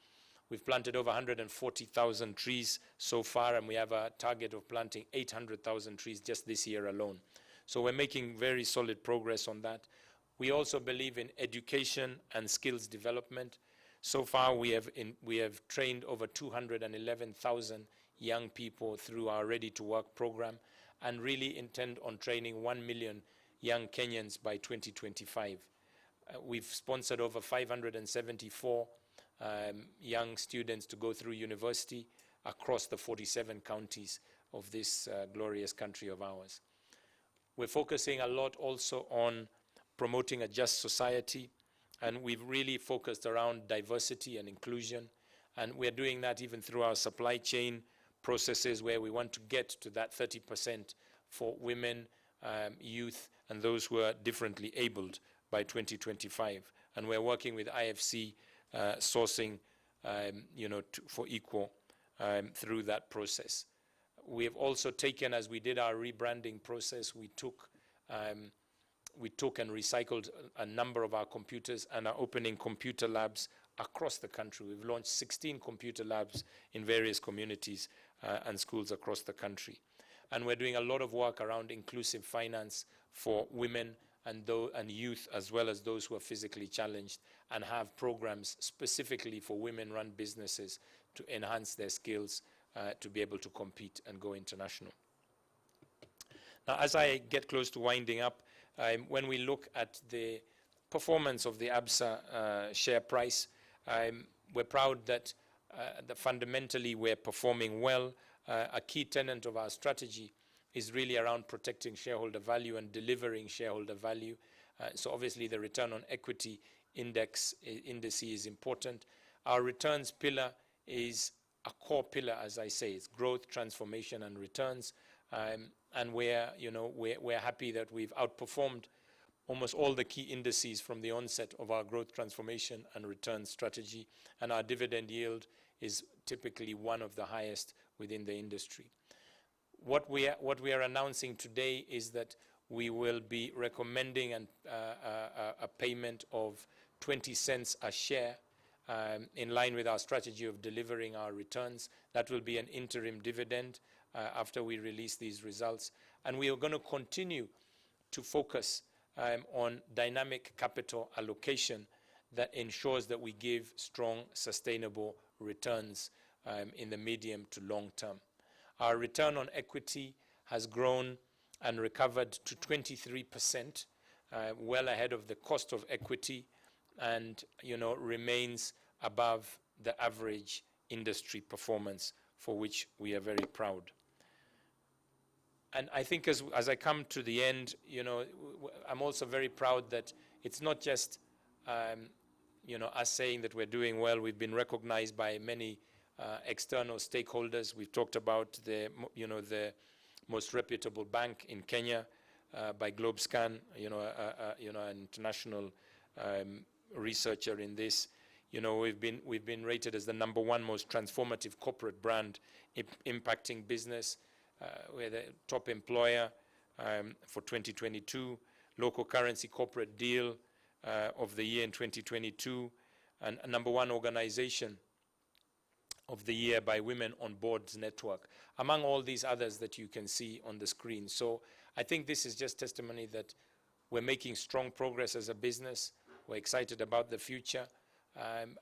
S15: We've planted over 140,000 trees so far, and we have a target of planting 800,000 trees just this year alone. So we're making very solid progress on that. We also believe in education and skills development. So far, we have trained over 211,000 young people through our Ready to Work program, and really intend on training 1 million young Kenyans by 2025. We've sponsored over 574 young students to go through university across the 47 counties of this glorious country of ours. We're focusing a lot also on promoting a just society, and we've really focused around diversity and inclusion, and we're doing that even through our supply chain processes, where we want to get to that 30% for women, youth, and those who are differently abled by 2025. And we're working with IFC sourcing, for equal through that process. We have also taken, as we did our rebranding process, we took and recycled a number of our computers and are opening computer labs across the country. We've launched 16 computer labs in various communities and schools across the country. And we're doing a lot of work around inclusive finance for women and youth, as well as those who are physically challenged, and have programs specifically for women-run businesses to enhance their skills to be able to compete and go international. Now, as I get close to winding up, when we look at the performance of the Absa share price, we're proud that fundamentally we're performing well. A key tenet of our strategy is really around protecting shareholder value and delivering shareholder value. So obviously the return on equity index is important. Our returns pillar is a core pillar, as I say. It's growth, transformation, and returns. And we're happy that we've outperformed almost all the key indices from the onset of our growth, transformation, and return strategy. And our dividend yield is typically one of the highest within the industry. What we are announcing today is that we will be recommending a payment of 20 cents a share in line with our strategy of delivering our returns. That will be an interim dividend after we release these results. And we are going to continue to focus on dynamic capital allocation that ensures that we give strong, sustainable returns in the medium to long term. Our return on equity has grown and recovered to 23%, well ahead of the cost of equity, and remains above the average industry performance, for which we are very proud. And I think as I come to the end, I'm also very proud that it's not just us saying that we're doing well. We've been recognized by many external stakeholders. We've talked about the most reputable bank in Kenya by GlobeScan, an international researcher in this. We've been rated as the #1 most transformative corporate brand impacting business. We're the top employer for 2022, local currency corporate deal of the year in 2022, and number 1 organization of the year by Women on Boards Network, among all these others that you can see on the screen. So I think this is just testimony that we're making strong progress as a business. We're excited about the future,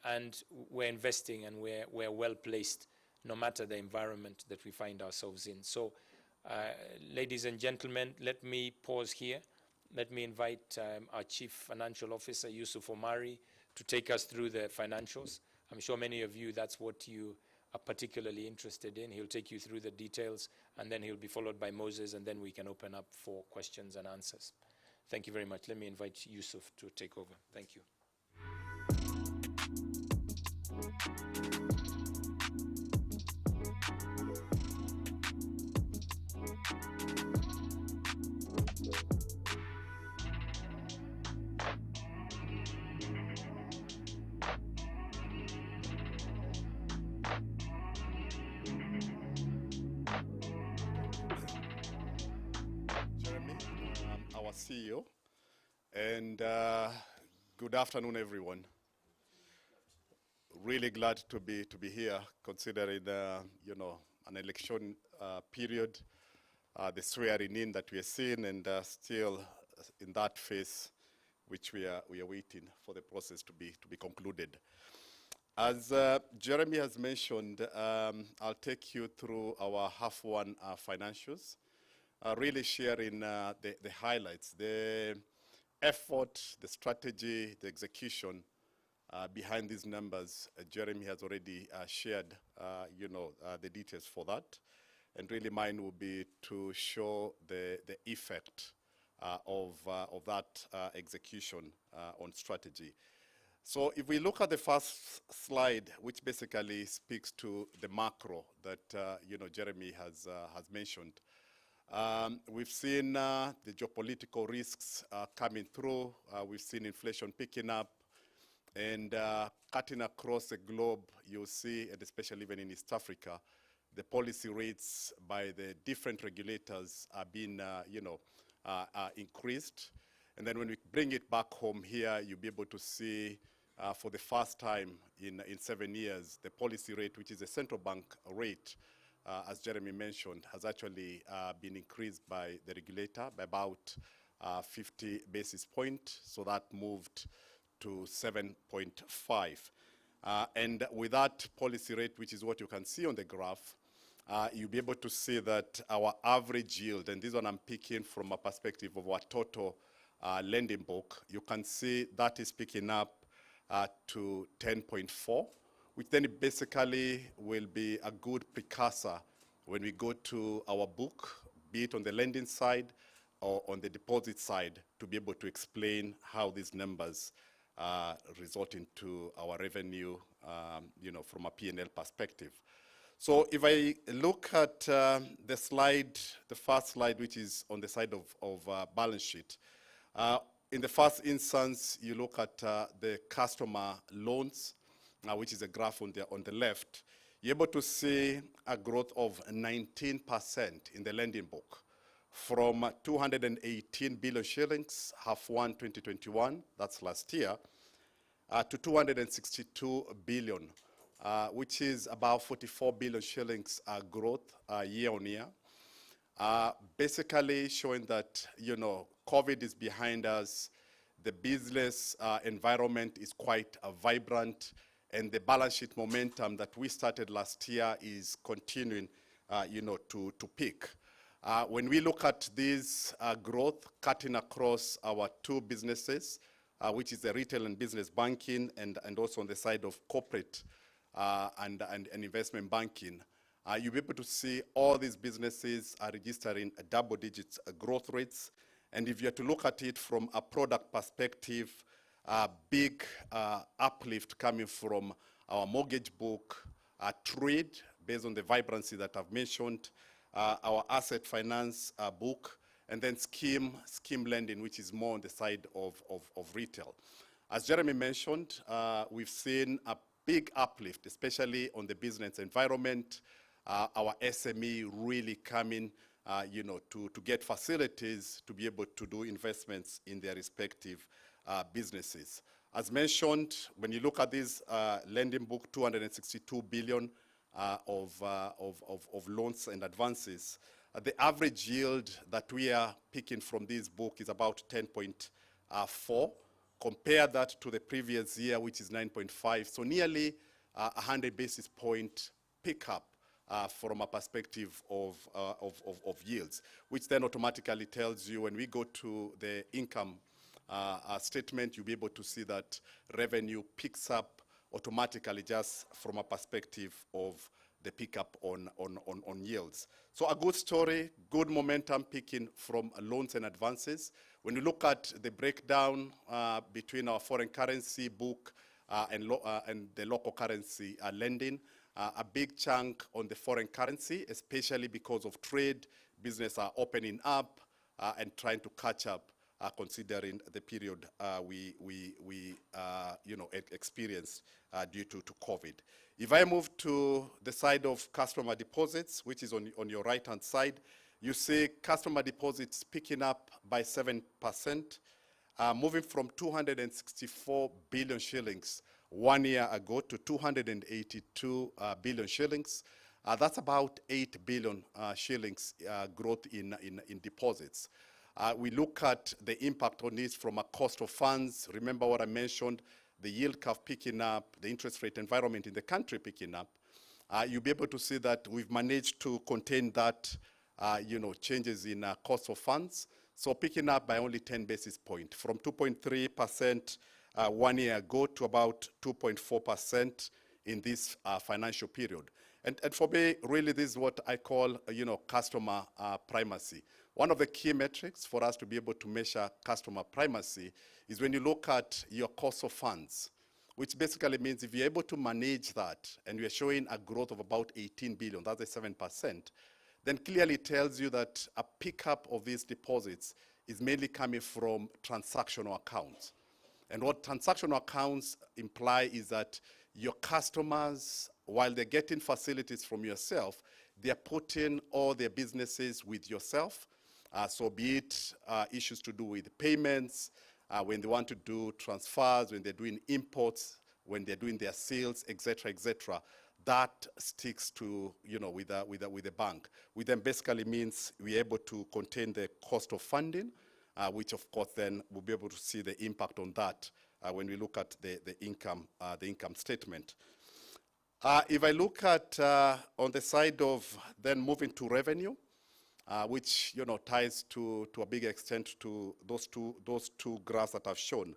S15: and we're investing, and we're well placed no matter the environment that we find ourselves in. So ladies and gentlemen, let me pause here. Let me invite our Chief Financial Officer, Yusuf Omari, to take us through the financials. I'm sure many of you, that's what you are particularly interested in. He'll take you through the details, and then he'll be followed by Moses, and then we can open up for questions and answers. Thank you very much. Let me invite Yusuf to take over. Thank you.
S16: Our CEO, and good afternoon, everyone. Really glad to be here, considering you know, an election period, the swearing in that we are seeing, and still in that phase, which we are waiting for the process to be concluded. As Jeremy has mentioned, I'll take you through our half-one financials. Really sharing the highlights, the effort, the strategy, the execution behind these numbers. Jeremy has already shared, you know, the details for that, and really mine will be to show the effect of that execution on strategy. So if we look at the first slide, which basically speaks to the macro that you know, Jeremy has mentioned. We've seen the geopolitical risks coming through. We've seen inflation picking up, and cutting across the globe, you'll see, and especially even in East Africa, the policy rates by the different regulators are being, you know, increased. And then when we bring it back home here, you'll be able to see for the first time in 7 years, the policy rate, which is a central bank rate, as Jeremy mentioned, has actually been increased by the regulator by about 50 basis points. So that moved to 7.5. And with that policy rate, which is what you can see on the graph, you'll be able to see that our average yield, and this one I'm picking from a perspective of our total lending book, you can see that is picking up to 10.4. which then basically will be a good precursor when we go to our book, be it on the lending side or on the deposit side, to be able to explain how these numbers result into our revenue, you know, from a P&L perspective. So if I look at the slide, the first slide, which is on the side of balance sheet, in the first instance, you look at the customer loans, which is a graph on the left. You're able to see a growth of 19% in the lending book, from 218 billion shillings, half one 2021, that's last year, to 262 billion, which is about 44 billion shillings growth year on year. Basically showing that, you know, COVID is behind us, the business environment is quite vibrant, and the balance sheet momentum that we started last year is continuing, you know, to peak. When we look at this growth cutting across our two businesses, which is the retail and business banking, and also on the side of corporate and investment banking, you'll be able to see all these businesses are registering double-digit growth rates. And if you are to look at it from a product perspective, big uplift coming from our mortgage book, trade, based on the vibrancy that I've mentioned, our asset finance book, and then scheme lending, which is more on the side of retail. As Jeremy mentioned, we've seen a big uplift, especially on the business environment, our SME really coming, you know, to get facilities to be able to do investments in their respective businesses. As mentioned, when you look at this lending book, 262 billion of loans and advances, the average yield that we are picking from this book is about 10.4. Compare that to the previous year, which is 9.5. So nearly 100 basis point pickup from a perspective of yields, which then automatically tells you when we go to the income statement, you'll be able to see that revenue picks up automatically just from a perspective of the pickup on yields. So a good story, good momentum picking from loans and advances. When you look at the breakdown between our foreign currency book and the local currency lending, a big chunk on the foreign currency, especially because of trade, business are opening up and trying to catch up considering the period we experienced due to COVID. If I move to the side of customer deposits, which is on your right-hand side, you see customer deposits picking up by 7%, moving from 264 billion shillings 1 year ago to 282 billion shillings. That's about 8 billion shillings growth in deposits. We look at the impact on this from a cost of funds. Remember what I mentioned, the yield curve picking up, the interest rate environment in the country picking up. You'll be able to see that we've managed to contain that, changes in cost of funds. So picking up by only 10 basis points from 2.3% 1 year ago to about 2.4% in this financial period. And for me, really, this is what I call, customer primacy. One of the key metrics for us to be able to measure customer primacy is when you look at your cost of funds, which basically means if you're able to manage that and you're showing a growth of about 18 billion, that's a 7%, then clearly tells you that a pickup of these deposits is mainly coming from transactional accounts. And what transactional accounts imply is that your customers, while they're getting facilities from yourself, they're putting all their businesses with yourself. So be it issues to do with payments, when they want to do transfers, when they're doing imports, when they're doing their sales, etc., etc. That sticks to, with the bank, which then basically means we're able to contain the cost of funding, which of course then we'll be able to see the impact on that when we look at the income statement. If I look at on the side of then moving to revenue, which ties to a big extent to those two graphs that I've shown.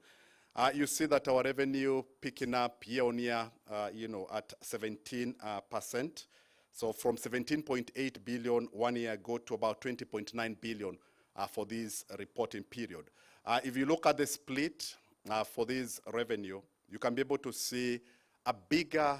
S16: You see that our revenue picking up year on year, at 17%. So from 17.8 billion 1 year ago to about 20.9 billion for this reporting period. If you look at the split for this revenue, you can be able to see a bigger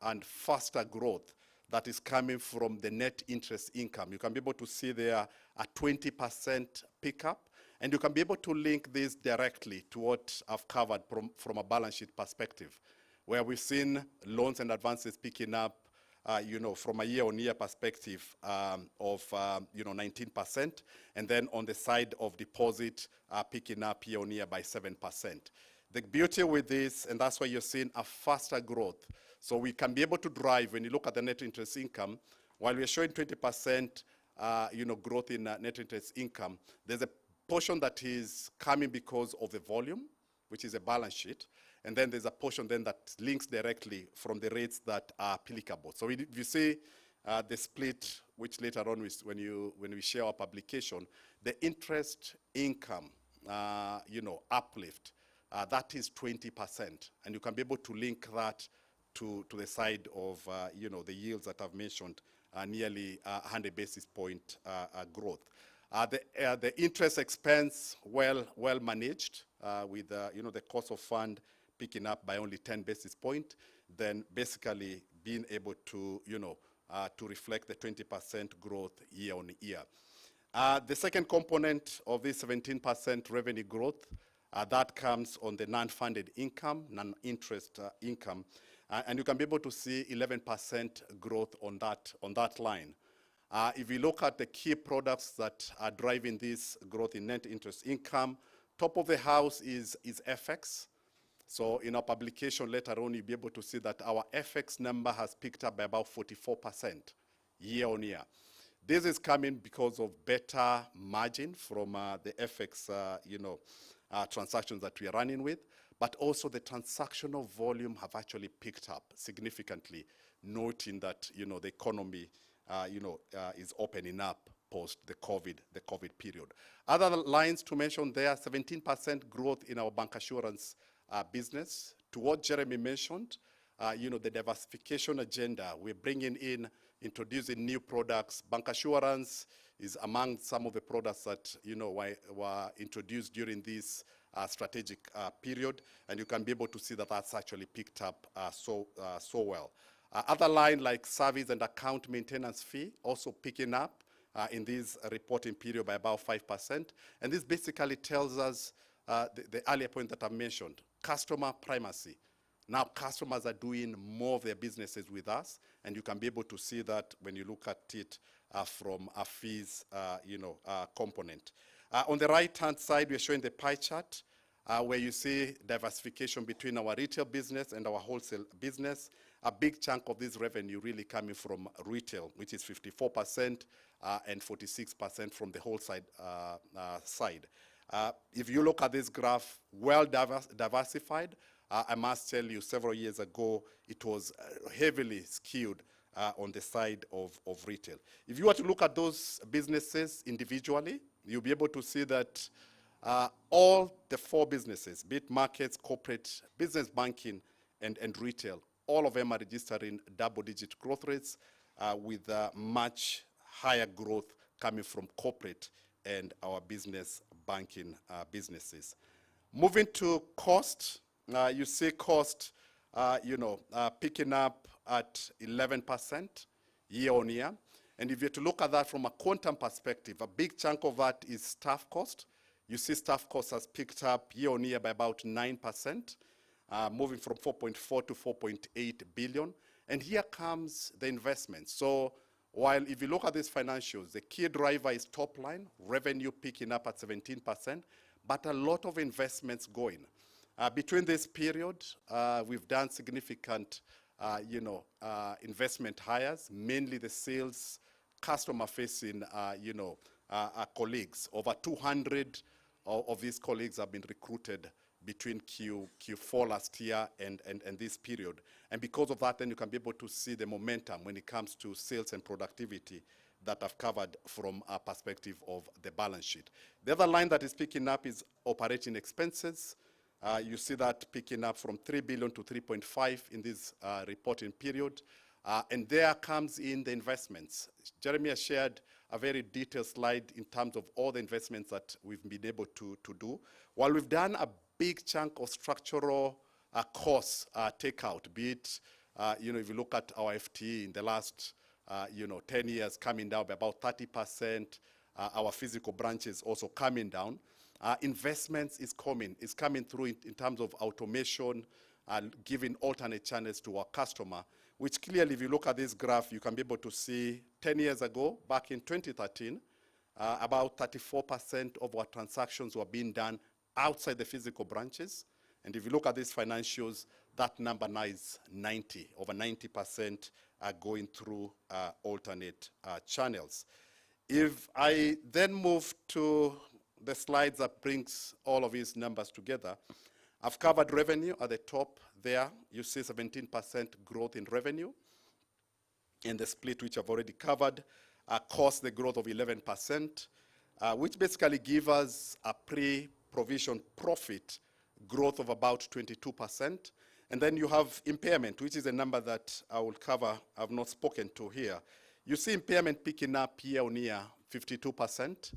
S16: and faster growth that is coming from the net interest income. You can be able to see there a 20% pickup, and you can be able to link this directly to what I've covered from a balance sheet perspective, where we've seen loans and advances picking up, from a year-on-year perspective of 19%, and then on the side of deposit picking up year-on-year by 7%. The beauty with this, and that's why you're seeing a faster growth, so we can be able to drive, when you look at the net interest income, while we're showing 20% growth in net interest income, there's a portion that is coming because of the volume, which is a balance sheet, and then there's a portion then that links directly from the rates that are applicable. So if you see the split, which later on when we share our publication, the interest income, uplift, that is 20%, and you can be able to link that to the side of the yields that I've mentioned, nearly 100 basis point growth. The interest expense well managed, with the cost of fund picking up by only 10 basis point, then basically being able to to reflect the 20% growth year on year. The second component of this 17% revenue growth, that comes on the non-funded income, non-interest income, and you can be able to see 11% growth on that line. If you look at the key products that are driving this growth in net interest income, Top of the house is FX. So in our publication later on, you'll be able to see that our FX number has picked up by about 44% year on year. This is coming because of better margin from the FX, transactions that we are running with, but also the transactional volume have actually picked up significantly, noting that, the economy, is opening up post the COVID period. Other lines to mention there, 17% growth in our bancassurance business. To what Jeremy mentioned, the diversification agenda, we're bringing in, introducing new products. Bancassurance is among some of the products that, were introduced during this strategic period, and you can be able to see that that's actually picked up so well. Other line like service and account maintenance fee also picking up in this reporting period by about 5%. And this basically tells us the earlier point that I mentioned, customer primacy. Now customers are doing more of their businesses with us, and you can be able to see that when you look at it from a fees component. On the right-hand side, we're showing the pie chart where you see diversification between our retail business and our wholesale business. A big chunk of this revenue really coming from retail, which is 54%, and 46% from the wholesale side. If you look at this graph, well diversified, I must tell you, several years ago, it was heavily skewed on the side of retail. If you were to look at those businesses individually, you'll be able to see that all the four businesses, be it markets, corporate, business banking, and retail, all of them are registering double-digit growth rates with much higher growth coming from corporate and our business banking businesses. Moving to cost, you see cost, picking up at 11% year on year. And if you're to look at that from a quantum perspective, a big chunk of that is staff cost. You see staff cost has picked up year on year by about 9%, moving from 4.4 to 4.8 billion. And here comes the investment. So while if you look at these financials, the key driver is top line, revenue picking up at 17%, but a lot of investments going. Between this period, we've done significant, investment hires, mainly the sales, customer-facing, colleagues. Over 200 of these colleagues have been recruited between Q4 last year and this period. And because of that, then you can be able to see the momentum when it comes to sales and productivity that I've covered from a perspective of the balance sheet. The other line that is picking up is operating expenses. You see that picking up from 3 billion to 3.5 in this reporting period. And there comes in the investments. Jeremy has shared a very detailed slide in terms of all the investments that we've been able to do. While we've done a big chunk of structural cost takeout, be it, if you look at our FTE in the last, 10 years coming down by about 30%, our physical branches also coming down. Investments is coming through in terms of automation, giving alternate channels to our customer, which clearly, if you look at this graph, you can be able to see 10 years ago, back in 2013, about 34% of our transactions were being done outside the physical branches. And if you look at these financials, that number now is 90. Over 90% are going through alternate channels. If I then move to the slides that brings all of these numbers together, I've covered revenue at the top there. You see 17% growth in revenue. And the split, which I've already covered, cost the growth of 11%, which basically give us a pre-provision profit growth of about 22%. And then you have impairment, which is a number that I will cover, I've not spoken to here. You see impairment picking up year on year, 52%.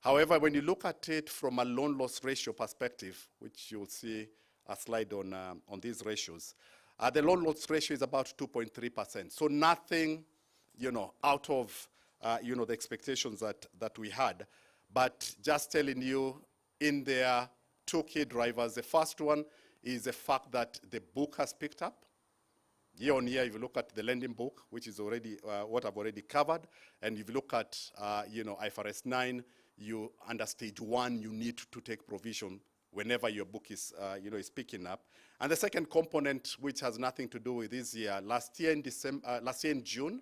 S16: However, when you look at it from a loan loss ratio perspective, which you'll see a slide on these ratios, the loan loss ratio is about 2.3%. So nothing, out of, the expectations that we had. But just telling you, in there, two key drivers. The first one is the fact that the book has picked up. Year on year, if you look at the lending book, which is already what I've already covered, and if you look at, IFRS 9, you under stage 1, you need to take provision whenever your book is, is picking up. And the second component, which has nothing to do with this year, last year in June,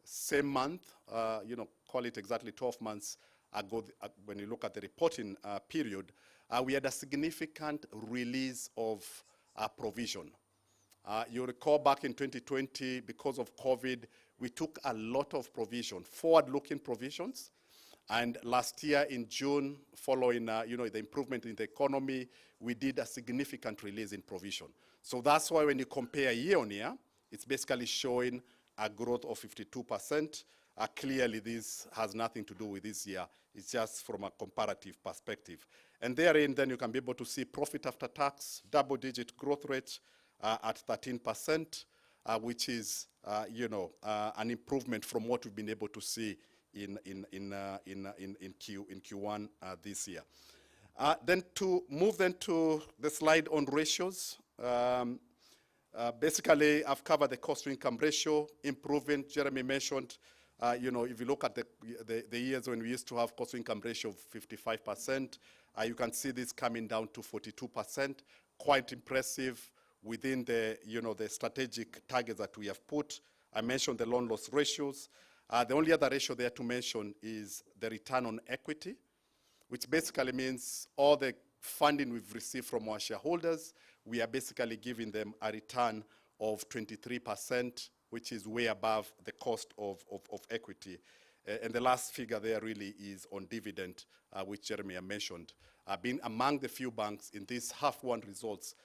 S16: same month, call it exactly 12 months ago, when you look at the reporting period, we had a significant release of provision. You recall back in 2020, because of COVID, we took a lot of provision, forward-looking provisions. And last year in June, following the improvement in the economy, we did a significant release in provision. So that's why when you compare year on year, it's basically showing a growth of 52%. Clearly, this has nothing to do with this year. It's just from a comparative perspective. And therein, then you can be able to see profit after tax, double-digit growth rate at 13%, which is, an improvement from what we've been able to see in Q1 this year. Then to move to the slide on ratios. Basically, I've covered the cost-to-income ratio, improving. Jeremy mentioned, if you look at the years when we used to have cost-to-income ratio of 55%, you can see this coming down to 42%. Quite impressive within the strategic targets that we have put. I mentioned the loan loss ratios. The only other ratio there to mention is the return on equity, which basically means all the funding we've received from our shareholders, we are basically giving them a return of 23%, which is way above the cost of equity. And the last figure there really is on dividend, which Jeremy mentioned, being among the few banks in these half-one results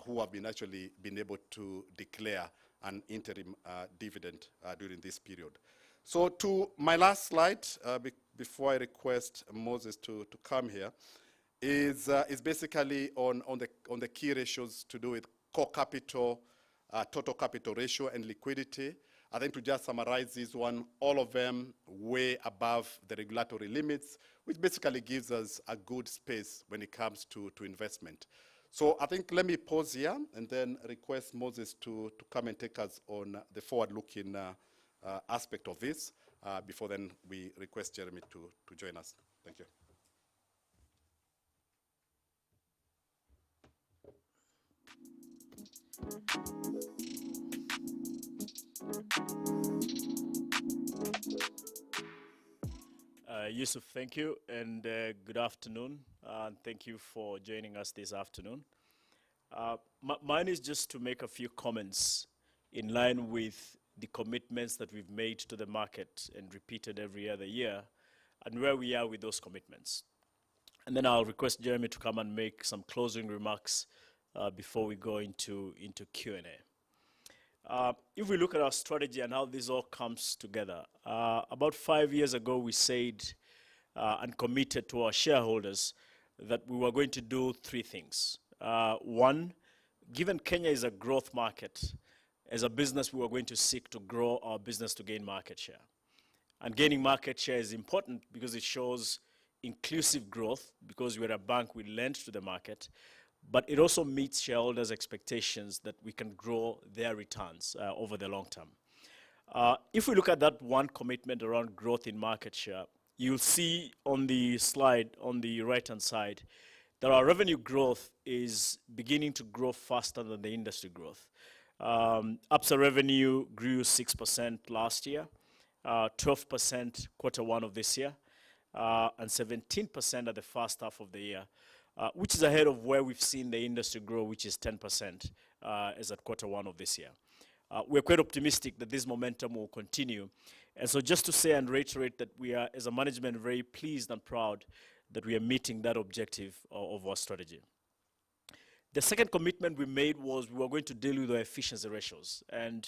S16: who have been able to declare an interim dividend during this period. So to my last slide, before I request Moses to come here, is basically on the key ratios to do with core capital, total capital ratio, and liquidity. I think to just summarize this one, all of them way above the regulatory limits, which basically gives us a good space when it comes to investment. So I think let me pause here and then request Moses to come and take us on the forward-looking aspect of this. Before then, we request Jeremy to join us. Thank you.
S11: Yusuf, thank you, and good afternoon. And thank you for joining us this afternoon. Mine is just to make a few comments in line with the commitments that we've made to the market and repeated every other year, and where we are with those commitments. And then I'll request Jeremy to come and make some closing remarks before we go into Q&A. If we look at our strategy and how this all comes together, about 5 years ago we said and committed to our shareholders that we were going to do 3 things. One, given Kenya is a growth market, as a business we were going to seek to grow our business to gain market share. And gaining market share is important because it shows inclusive growth, because we're a bank, we lend to the market, but it also meets shareholders' expectations that we can grow their returns over the long term. If we look at that one commitment around growth in market share, you'll see on the slide on the right-hand side that our revenue growth is beginning to grow faster than the industry growth. Absa revenue grew 6% last year, 12% Q1 of this year, and 17% at the first half of the year, which is ahead of where we've seen the industry grow, which is 10% as at Q1 of this year. We're quite optimistic that this momentum will continue. And so just to say and reiterate that we are, as a management, very pleased and proud that we are meeting that objective of our strategy. The second commitment we made was we were going to deal with our efficiency ratios. And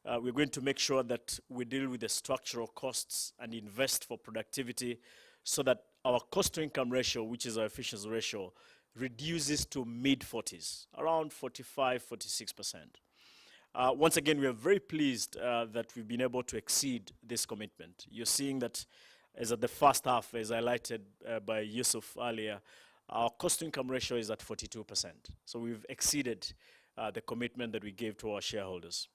S11: we're going to make sure that we deal with the structural costs and invest for productivity so that our cost-to-income ratio, which is our efficiency ratio, reduces to mid-40s, around 45, 46%. Once again, we are very pleased that we've been able to exceed this commitment. You're seeing that as at the first half, as highlighted by Yusuf earlier, our cost-to-income ratio is at 42%. So we've exceeded the commitment that we gave to our shareholders.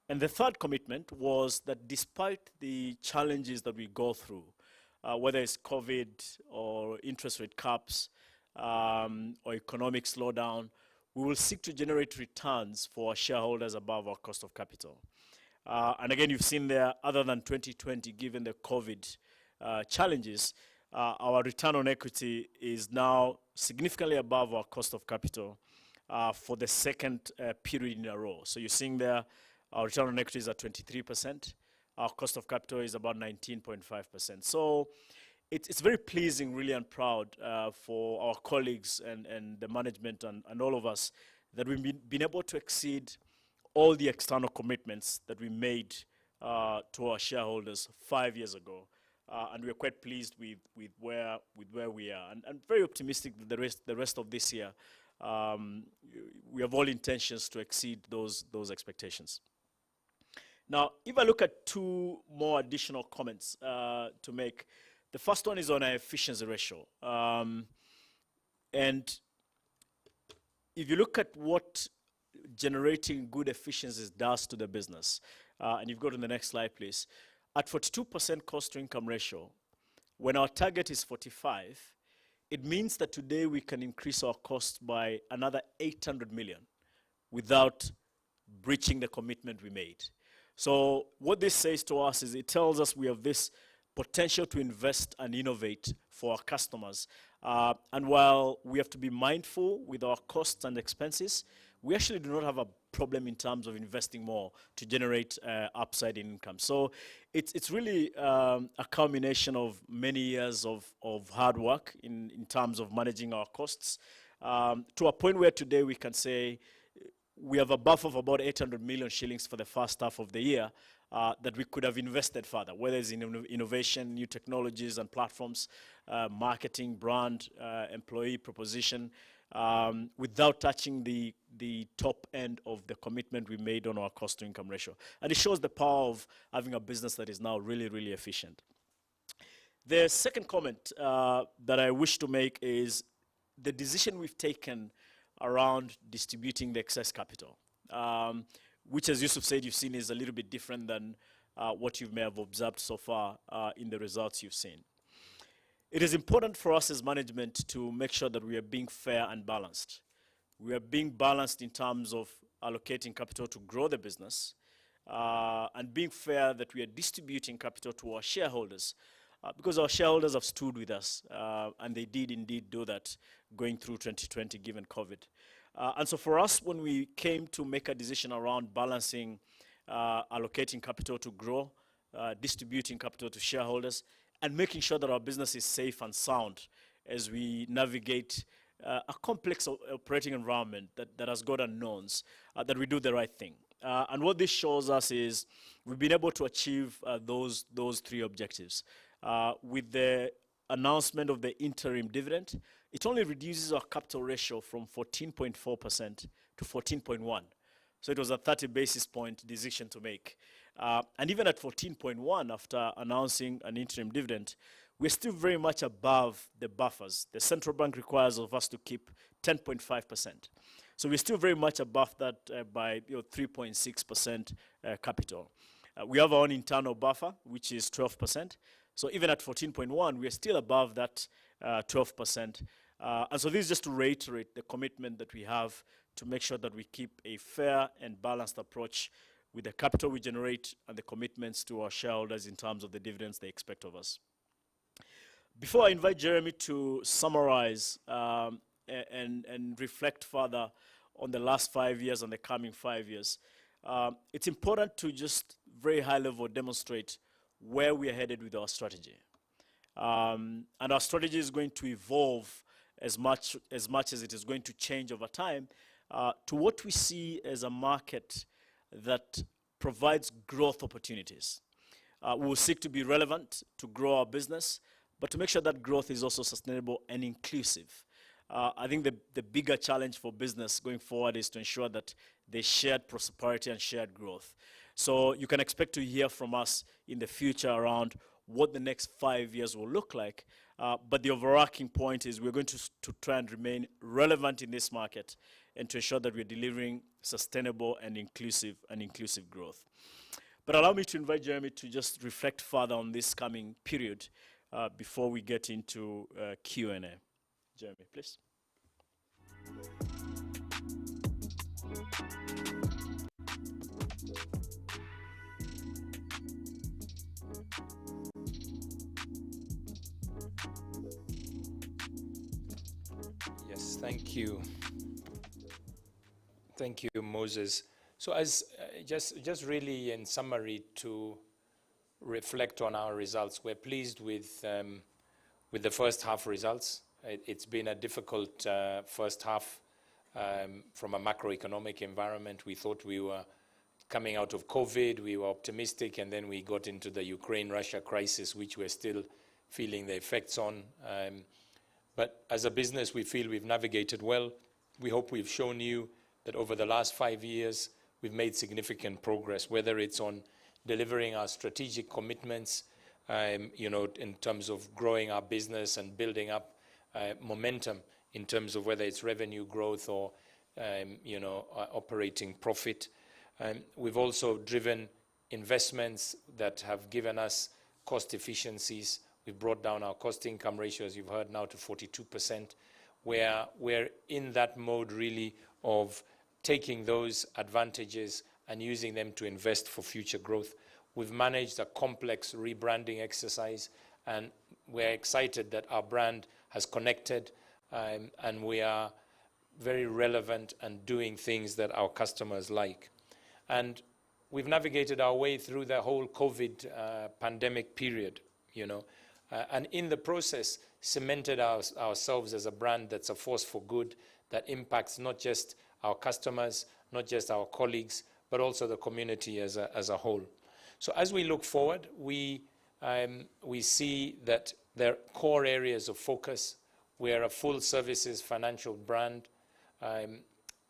S11: And the third commitment was that despite the challenges that we go through, whether it's COVID or interest rate caps or economic slowdown, we will seek to generate returns for our shareholders above our cost of capital. And again, you've seen there, other than 2020, given the COVID challenges, our return on equity is now significantly above our cost of capital for the second period in a row. So you're seeing there, our return on equity is at 23%. Our cost of capital is about 19.5%. So it's very pleasing, really, and proud for our colleagues and the management and all of us that we've been able to exceed all the external commitments that we made to our shareholders 5 years ago. And we're quite pleased with where we are, and very optimistic that the rest of this year we have all intentions to exceed those expectations. Now, if I look at two more additional comments to make, the first one is on our efficiency ratio, and if you look at what generating good efficiencies does to the business, and you've got on the next slide, please. At 42% cost-to-income ratio, when our target is 45%, it means that today we can increase our costs by another 800 million without breaching the commitment we made. So what this says to us is it tells us we have this potential to invest and innovate for our customers. And while we have to be mindful with our costs and expenses, we actually do not have a problem in terms of investing more to generate upside in income. So it's really a culmination of many years of hard work in terms of managing our costs to a point where today we can say we have a buffer of about 800 million shillings for the first half of the year that we could have invested further, whether it's in innovation, new technologies and platforms, marketing, brand, employee proposition, without touching the top end of the commitment we made on our cost-to-income ratio. And it shows the power of having a business that is now really, really efficient. The second comment that I wish to make is the decision we've taken around distributing the excess capital, which, as Yusuf said, you've seen is a little bit different than what you may have observed so far in the results you've seen. It is important for us as management to make sure that we are being fair and balanced. We are being balanced in terms of allocating capital to grow the business and being fair that we are distributing capital to our shareholders because our shareholders have stood with us and they did indeed do that going through 2020 given COVID. And so for us, when we came to make a decision around balancing allocating capital to grow, distributing capital to shareholders, and making sure that our business is safe and sound as we navigate a complex operating environment that has got unknowns, that we do the right thing. And what this shows us is we've been able to achieve those three objectives. With the announcement of the interim dividend, it only reduces our capital ratio from 14.4% to 14.1%. So it was a 30 basis point decision to make. And even at 14.1, after announcing an interim dividend, we're still very much above the buffers. The central bank requires of us to keep 10.5%. So we're still very much above that by 3.6% capital. We have our own internal buffer, which is 12%. So even at 14.1, we're still above that 12%. And so this is just to reiterate the commitment that we have to make sure that we keep a fair and balanced approach with the capital we generate and the commitments to our shareholders in terms of the dividends they expect of us. Before I invite Jeremy to summarize and reflect further on the last 5 years and the coming 5 years, it's important to just very high level demonstrate where we are headed with our strategy. And our strategy is going to evolve as much as it is going to change over time to what we see as a market that provides growth opportunities. We will seek to be relevant to grow our business, but to make sure that growth is also sustainable and inclusive. I think the bigger challenge for business going forward is to ensure that there's shared prosperity and shared growth. So you can expect to hear from us in the future around what the next 5 years will look like. But the overarching point is we're going to try and remain relevant in this market and to ensure that we're delivering sustainable and inclusive growth. But allow me to invite Jeremy to just reflect further on this coming period before we get into Q&A. Jeremy, please.
S15: Yes, thank you. Thank you, Moses. So as just really in summary to reflect on our results, we're pleased with the first half results. It's been a difficult first half from a macroeconomic environment. We thought we were coming out of COVID, we were optimistic, and then we got into the Ukraine-Russia crisis, which we're still feeling the effects on. But as a business, we feel we've navigated well. We hope we've shown you that over the last 5 years, we've made significant progress, whether it's on delivering our strategic commitments, in terms of growing our business and building up momentum in terms of whether it's revenue growth or, operating profit. We've also driven investments that have given us cost efficiencies. We've brought down our cost-income ratio, as you've heard, now to 42%, where we're in that mode really of taking those advantages and using them to invest for future growth. We've managed a complex rebranding exercise, and we're excited that our brand has connected, and we are very relevant and doing things that our customers like. And we've navigated our way through the whole COVID pandemic period, and in the process cemented ourselves as a brand that's a force for good, that impacts not just our customers, not just our colleagues, but also the community as a whole. So as we look forward, we see that there are core areas of focus. We're a full services financial brand.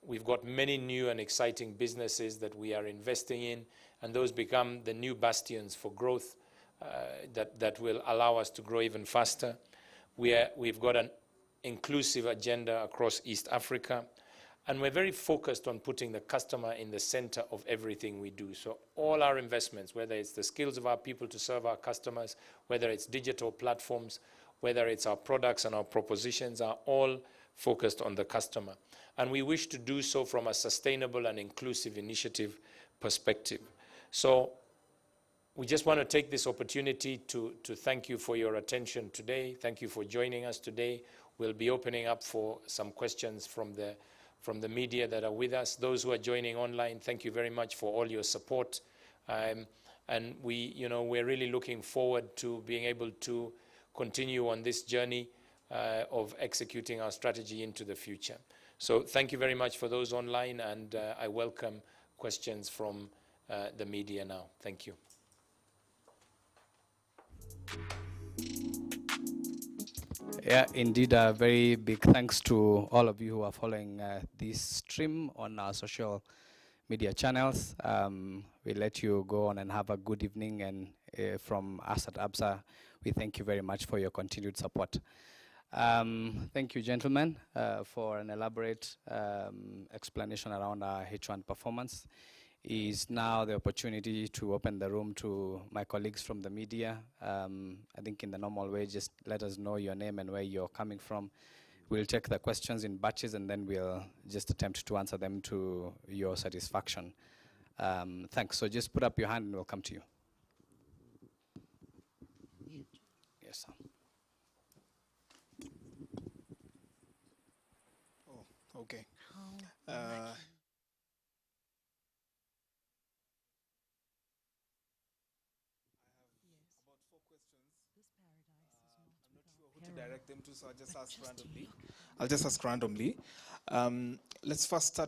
S15: We've got many new and exciting businesses that we are investing in, and those become the new bastions for growth that will allow us to grow even faster. We've got an inclusive agenda across East Africa, and we're very focused on putting the customer in the center of everything we do. So all our investments, whether it's the skills of our people to serve our customers, whether it's digital platforms, whether it's our products and our propositions, are all focused on the customer. And we wish to do so from a sustainable and inclusive initiative perspective. So we just want to take this opportunity to thank you for your attention today. Thank you for joining us today. We'll be opening up for some questions from the media that are with us. Those who are joining online, thank you very much for all your support. And we're really looking forward to being able to continue on this journey of executing our strategy into the future. So thank you very much for those online, and I welcome questions from the media now. Thank you.
S14: Yeah, indeed, a very big thanks to all of you who are following this stream on our social media channels. We let you go on and have a good evening, and from us at Absa, we thank you very much for your continued support. Thank you, gentlemen, for an elaborate explanation around our H1 performance. Is now the opportunity to open the room to my colleagues from the media. I think in the normal way, just let us know your name and where you're coming from. We'll take the questions in batches, and then we'll just attempt to answer them to your satisfaction. Thanks. So just put up your hand and we'll come to you. Yes, sir.
S17: Oh, okay. To direct them to, so I'll just ask randomly. Let's first start